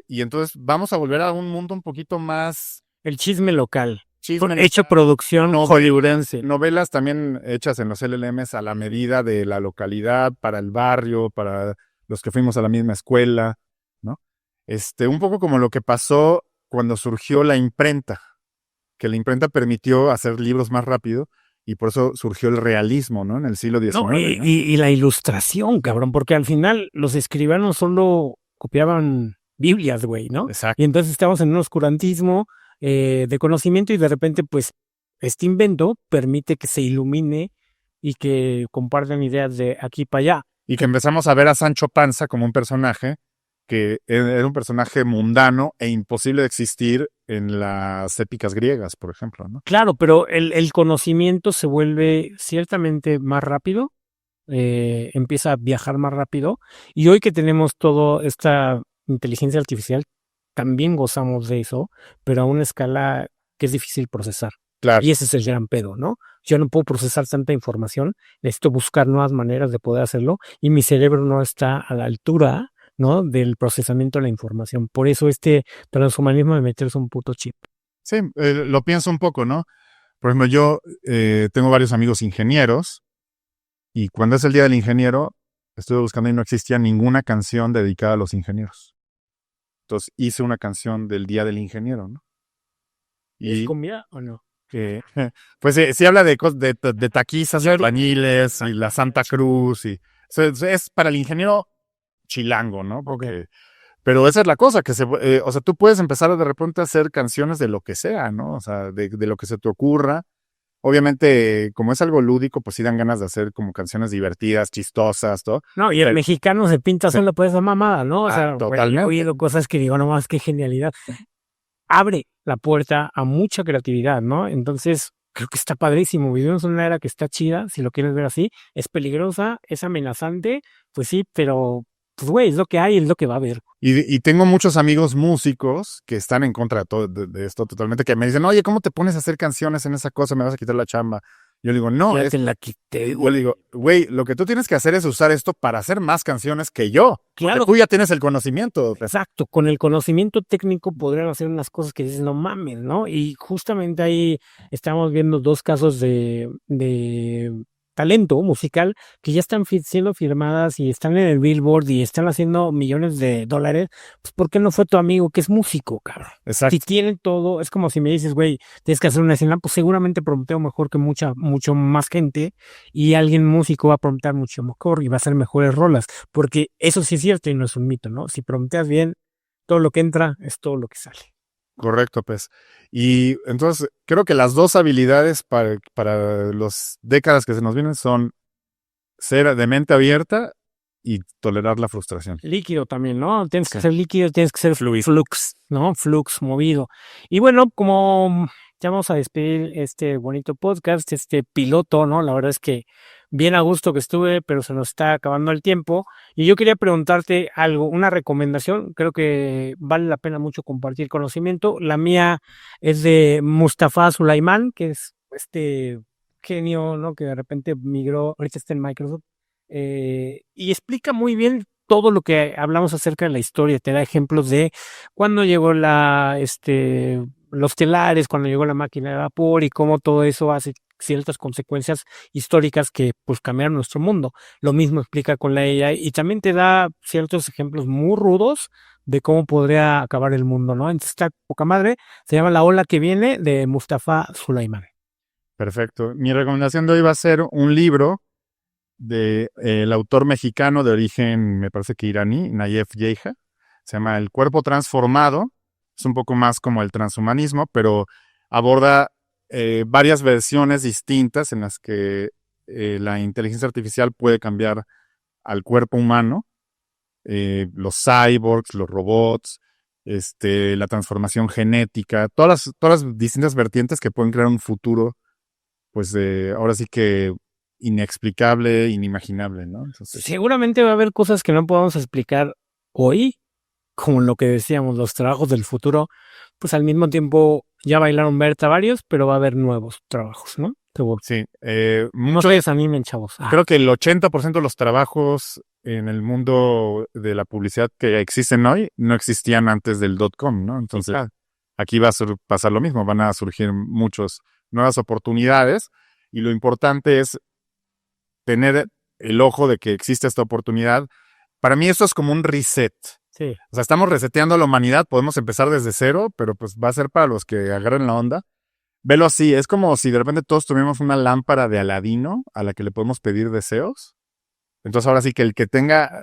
Y entonces vamos a volver a un mundo un poquito más... El chisme local. Chisme hecho producción hollywoodense. Novelas también hechas en los LLMs a la medida de la localidad, para el barrio, para los que fuimos a la misma escuela, ¿no? Un poco como lo que pasó cuando surgió la imprenta, que la imprenta permitió hacer libros más rápido y por eso surgió el realismo, ¿no? En el siglo XIX. No, y la ilustración, cabrón, porque al final los escribanos solo copiaban Biblias, güey, ¿no? Exacto. Y entonces estamos en un oscurantismo de conocimiento y de repente, pues, este invento permite que se ilumine y que compartan ideas de aquí para allá. Y que empezamos a ver a Sancho Panza como un personaje que era un personaje mundano e imposible de existir en las épicas griegas, por ejemplo, ¿no? Claro, pero el conocimiento se vuelve ciertamente más rápido, empieza a viajar más rápido, y hoy que tenemos toda esta inteligencia artificial, también gozamos de eso, pero a una escala que es difícil procesar. Claro. Y ese es el gran pedo, ¿no? Yo no puedo procesar tanta información, necesito buscar nuevas maneras de poder hacerlo, y mi cerebro no está a la altura, ¿no?, del procesamiento de la información. Por eso este transhumanismo de meterse un puto chip. Sí, lo pienso un poco, ¿no? Por ejemplo, yo tengo varios amigos ingenieros y cuando es el Día del Ingeniero, estuve buscando y no existía ninguna canción dedicada a los ingenieros. Entonces hice una canción del Día del Ingeniero, ¿no? ¿Es comida o no? Que, pues sí habla de taquizas, albañiles y la Santa Cruz y es para el ingeniero chilango, ¿no? Porque, pero esa es la cosa, que o sea, tú puedes empezar de repente a hacer canciones de lo que sea, ¿no? O sea, de lo que se te ocurra. Obviamente, como es algo lúdico, pues sí dan ganas de hacer como canciones divertidas, chistosas, todo. No, y el mexicano se pinta solo por esa mamada, ¿no? O sea, totalmente. he oído cosas que digo, nomás, qué genialidad. Abre la puerta a mucha creatividad, ¿no? Entonces, creo que está padrísimo. Vivimos en una era que está chida, si lo quieres ver así. Es peligrosa, es amenazante, pues sí, pero, pues güey, es lo que hay, es lo que va a haber. Y tengo muchos amigos músicos que están en contra de todo de esto totalmente, que me dicen, oye, ¿cómo te pones a hacer canciones en esa cosa? Me vas a quitar la chamba. Yo le digo, no. Ya te la quité. Yo le digo, güey, lo que tú tienes que hacer es usar esto para hacer más canciones que yo. Claro. Tú ya tienes el conocimiento. Exacto, con el conocimiento técnico podrían hacer unas cosas que dices, no mames, ¿no? Y justamente ahí estamos viendo dos casos de talento musical que ya están siendo firmadas y están en el Billboard y están haciendo millones de dólares. Pues, ¿por qué no fue tu amigo que es músico, cabrón? Exacto. Si tienen todo, es como si me dices, güey, tienes que hacer una escena, pues seguramente prometeo mejor que mucho más gente, y alguien músico va a prometer mucho mejor y va a hacer mejores rolas, porque eso sí es cierto y no es un mito, ¿no? Si prometeas bien, todo lo que entra es todo lo que sale. Correcto, pues. Y entonces creo que las dos habilidades para las décadas que se nos vienen son ser de mente abierta y tolerar la frustración. Líquido también, ¿no? Tienes que ser líquido, tienes que ser flux, ¿no? Flux, movido. Y bueno, como ya vamos a despedir este bonito podcast, este piloto, ¿no? La verdad es que bien a gusto que estuve, pero se nos está acabando el tiempo. Y yo quería preguntarte algo, una recomendación. Creo que vale la pena mucho compartir conocimiento. La mía es de Mustafa Sulaiman, que es este genio, ¿no? Que de repente migró, ahorita está en Microsoft. Y explica muy bien todo lo que hablamos acerca de la historia. Te da ejemplos de cuando llegó los telares, cuando llegó la máquina de vapor y cómo todo eso hace ciertas consecuencias históricas que pues cambiaron nuestro mundo. Lo mismo explica con la AI y también te da ciertos ejemplos muy rudos de cómo podría acabar el mundo, ¿no? Entonces está poca madre. Se llama La ola que viene, de Mustafa Sulaiman. Perfecto. Mi recomendación de hoy va a ser un libro de el autor mexicano de origen, me parece que iraní, Nayef Yeija. Se llama El cuerpo transformado. Es un poco más como el transhumanismo, pero aborda varias versiones distintas en las que la inteligencia artificial puede cambiar al cuerpo humano, los cyborgs, los robots, la transformación genética, todas las distintas vertientes que pueden crear un futuro, pues ahora sí que inexplicable, inimaginable, ¿no? Entonces, seguramente va a haber cosas que no podamos explicar hoy, como lo que decíamos, los trabajos del futuro, pues al mismo tiempo ya bailaron Berta varios, pero va a haber nuevos trabajos, ¿no? sí. No se desanimen, chavos. Creo que el 80% de los trabajos en el mundo de la publicidad que existen hoy no existían antes del .com, ¿no? Entonces, aquí va a pasar lo mismo, van a surgir muchas nuevas oportunidades y lo importante es tener el ojo de que existe esta oportunidad. Para mí esto es como un reset. Sí. O sea, estamos reseteando a la humanidad, podemos empezar desde cero, pero pues va a ser para los que agarren la onda. Velo así, es como si de repente todos tuviéramos una lámpara de Aladino a la que le podemos pedir deseos. Entonces ahora sí que el que tenga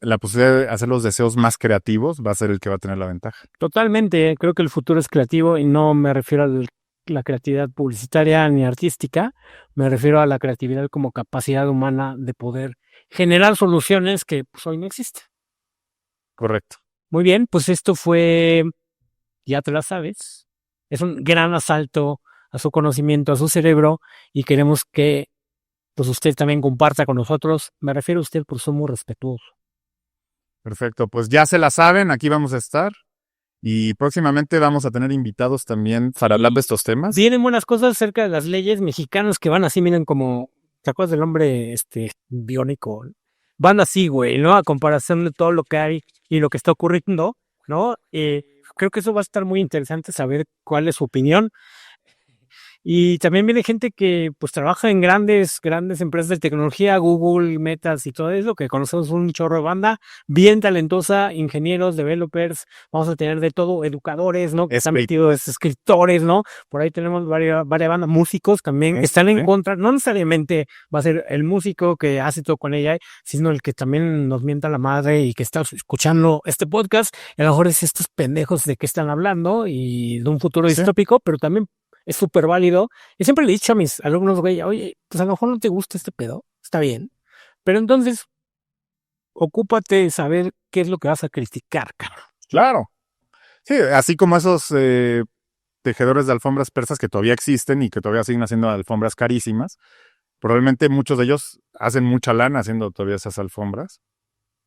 la posibilidad de hacer los deseos más creativos va a ser el que va a tener la ventaja. Totalmente, creo que el futuro es creativo y no me refiero a la creatividad publicitaria ni artística, me refiero a la creatividad como capacidad humana de poder generar soluciones que pues, hoy no existen. Correcto. Muy bien, pues esto fue, ya te la sabes, es un gran asalto a su conocimiento, a su cerebro, y queremos que pues usted también comparta con nosotros. Me refiero a usted por somos respetuosos. Perfecto. Pues ya se la saben, aquí vamos a estar. Y próximamente vamos a tener invitados también para hablar de estos temas. Vienen buenas cosas acerca de las leyes mexicanas que van así, miren como, ¿te acuerdas del hombre biónico? Van así, güey, ¿no? A comparación de todo lo que hay y lo que está ocurriendo, ¿no? Creo que eso va a estar muy interesante saber cuál es su opinión. Y también viene gente que pues trabaja en grandes empresas de tecnología, Google, Metas y todo eso, que conocemos un chorro de banda, bien talentosa, ingenieros, developers, vamos a tener de todo, educadores, ¿no? Que están metidos, escritores, ¿no? Por ahí tenemos varias bandas, músicos también, que están en contra, no necesariamente va a ser el músico que hace todo con ella, sino el que también nos mienta la madre y que está escuchando este podcast, y a lo mejor es estos pendejos de qué están hablando y de un futuro distópico, pero también es súper válido. Y siempre le he dicho a mis alumnos, güey, oye, pues a lo mejor no te gusta este pedo, está bien. Pero entonces, ocúpate de saber qué es lo que vas a criticar, cabrón. Claro. Sí, así como esos tejedores de alfombras persas que todavía existen y que todavía siguen haciendo alfombras carísimas. Probablemente muchos de ellos hacen mucha lana haciendo todavía esas alfombras.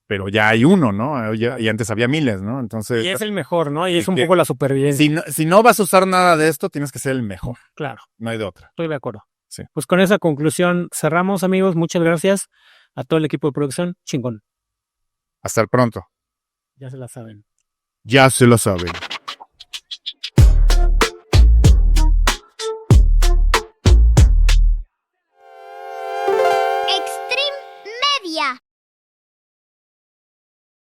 Pero ya hay uno, ¿no? Y antes había miles, ¿no? Entonces. Y es el mejor, ¿no? Y es un poco la supervivencia. Si no vas a usar nada de esto, tienes que ser el mejor. Claro. No hay de otra. Estoy de acuerdo. Sí. Pues con esa conclusión cerramos, amigos. Muchas gracias a todo el equipo de producción. Chingón. Hasta el pronto. Ya se la saben. Ya se lo saben.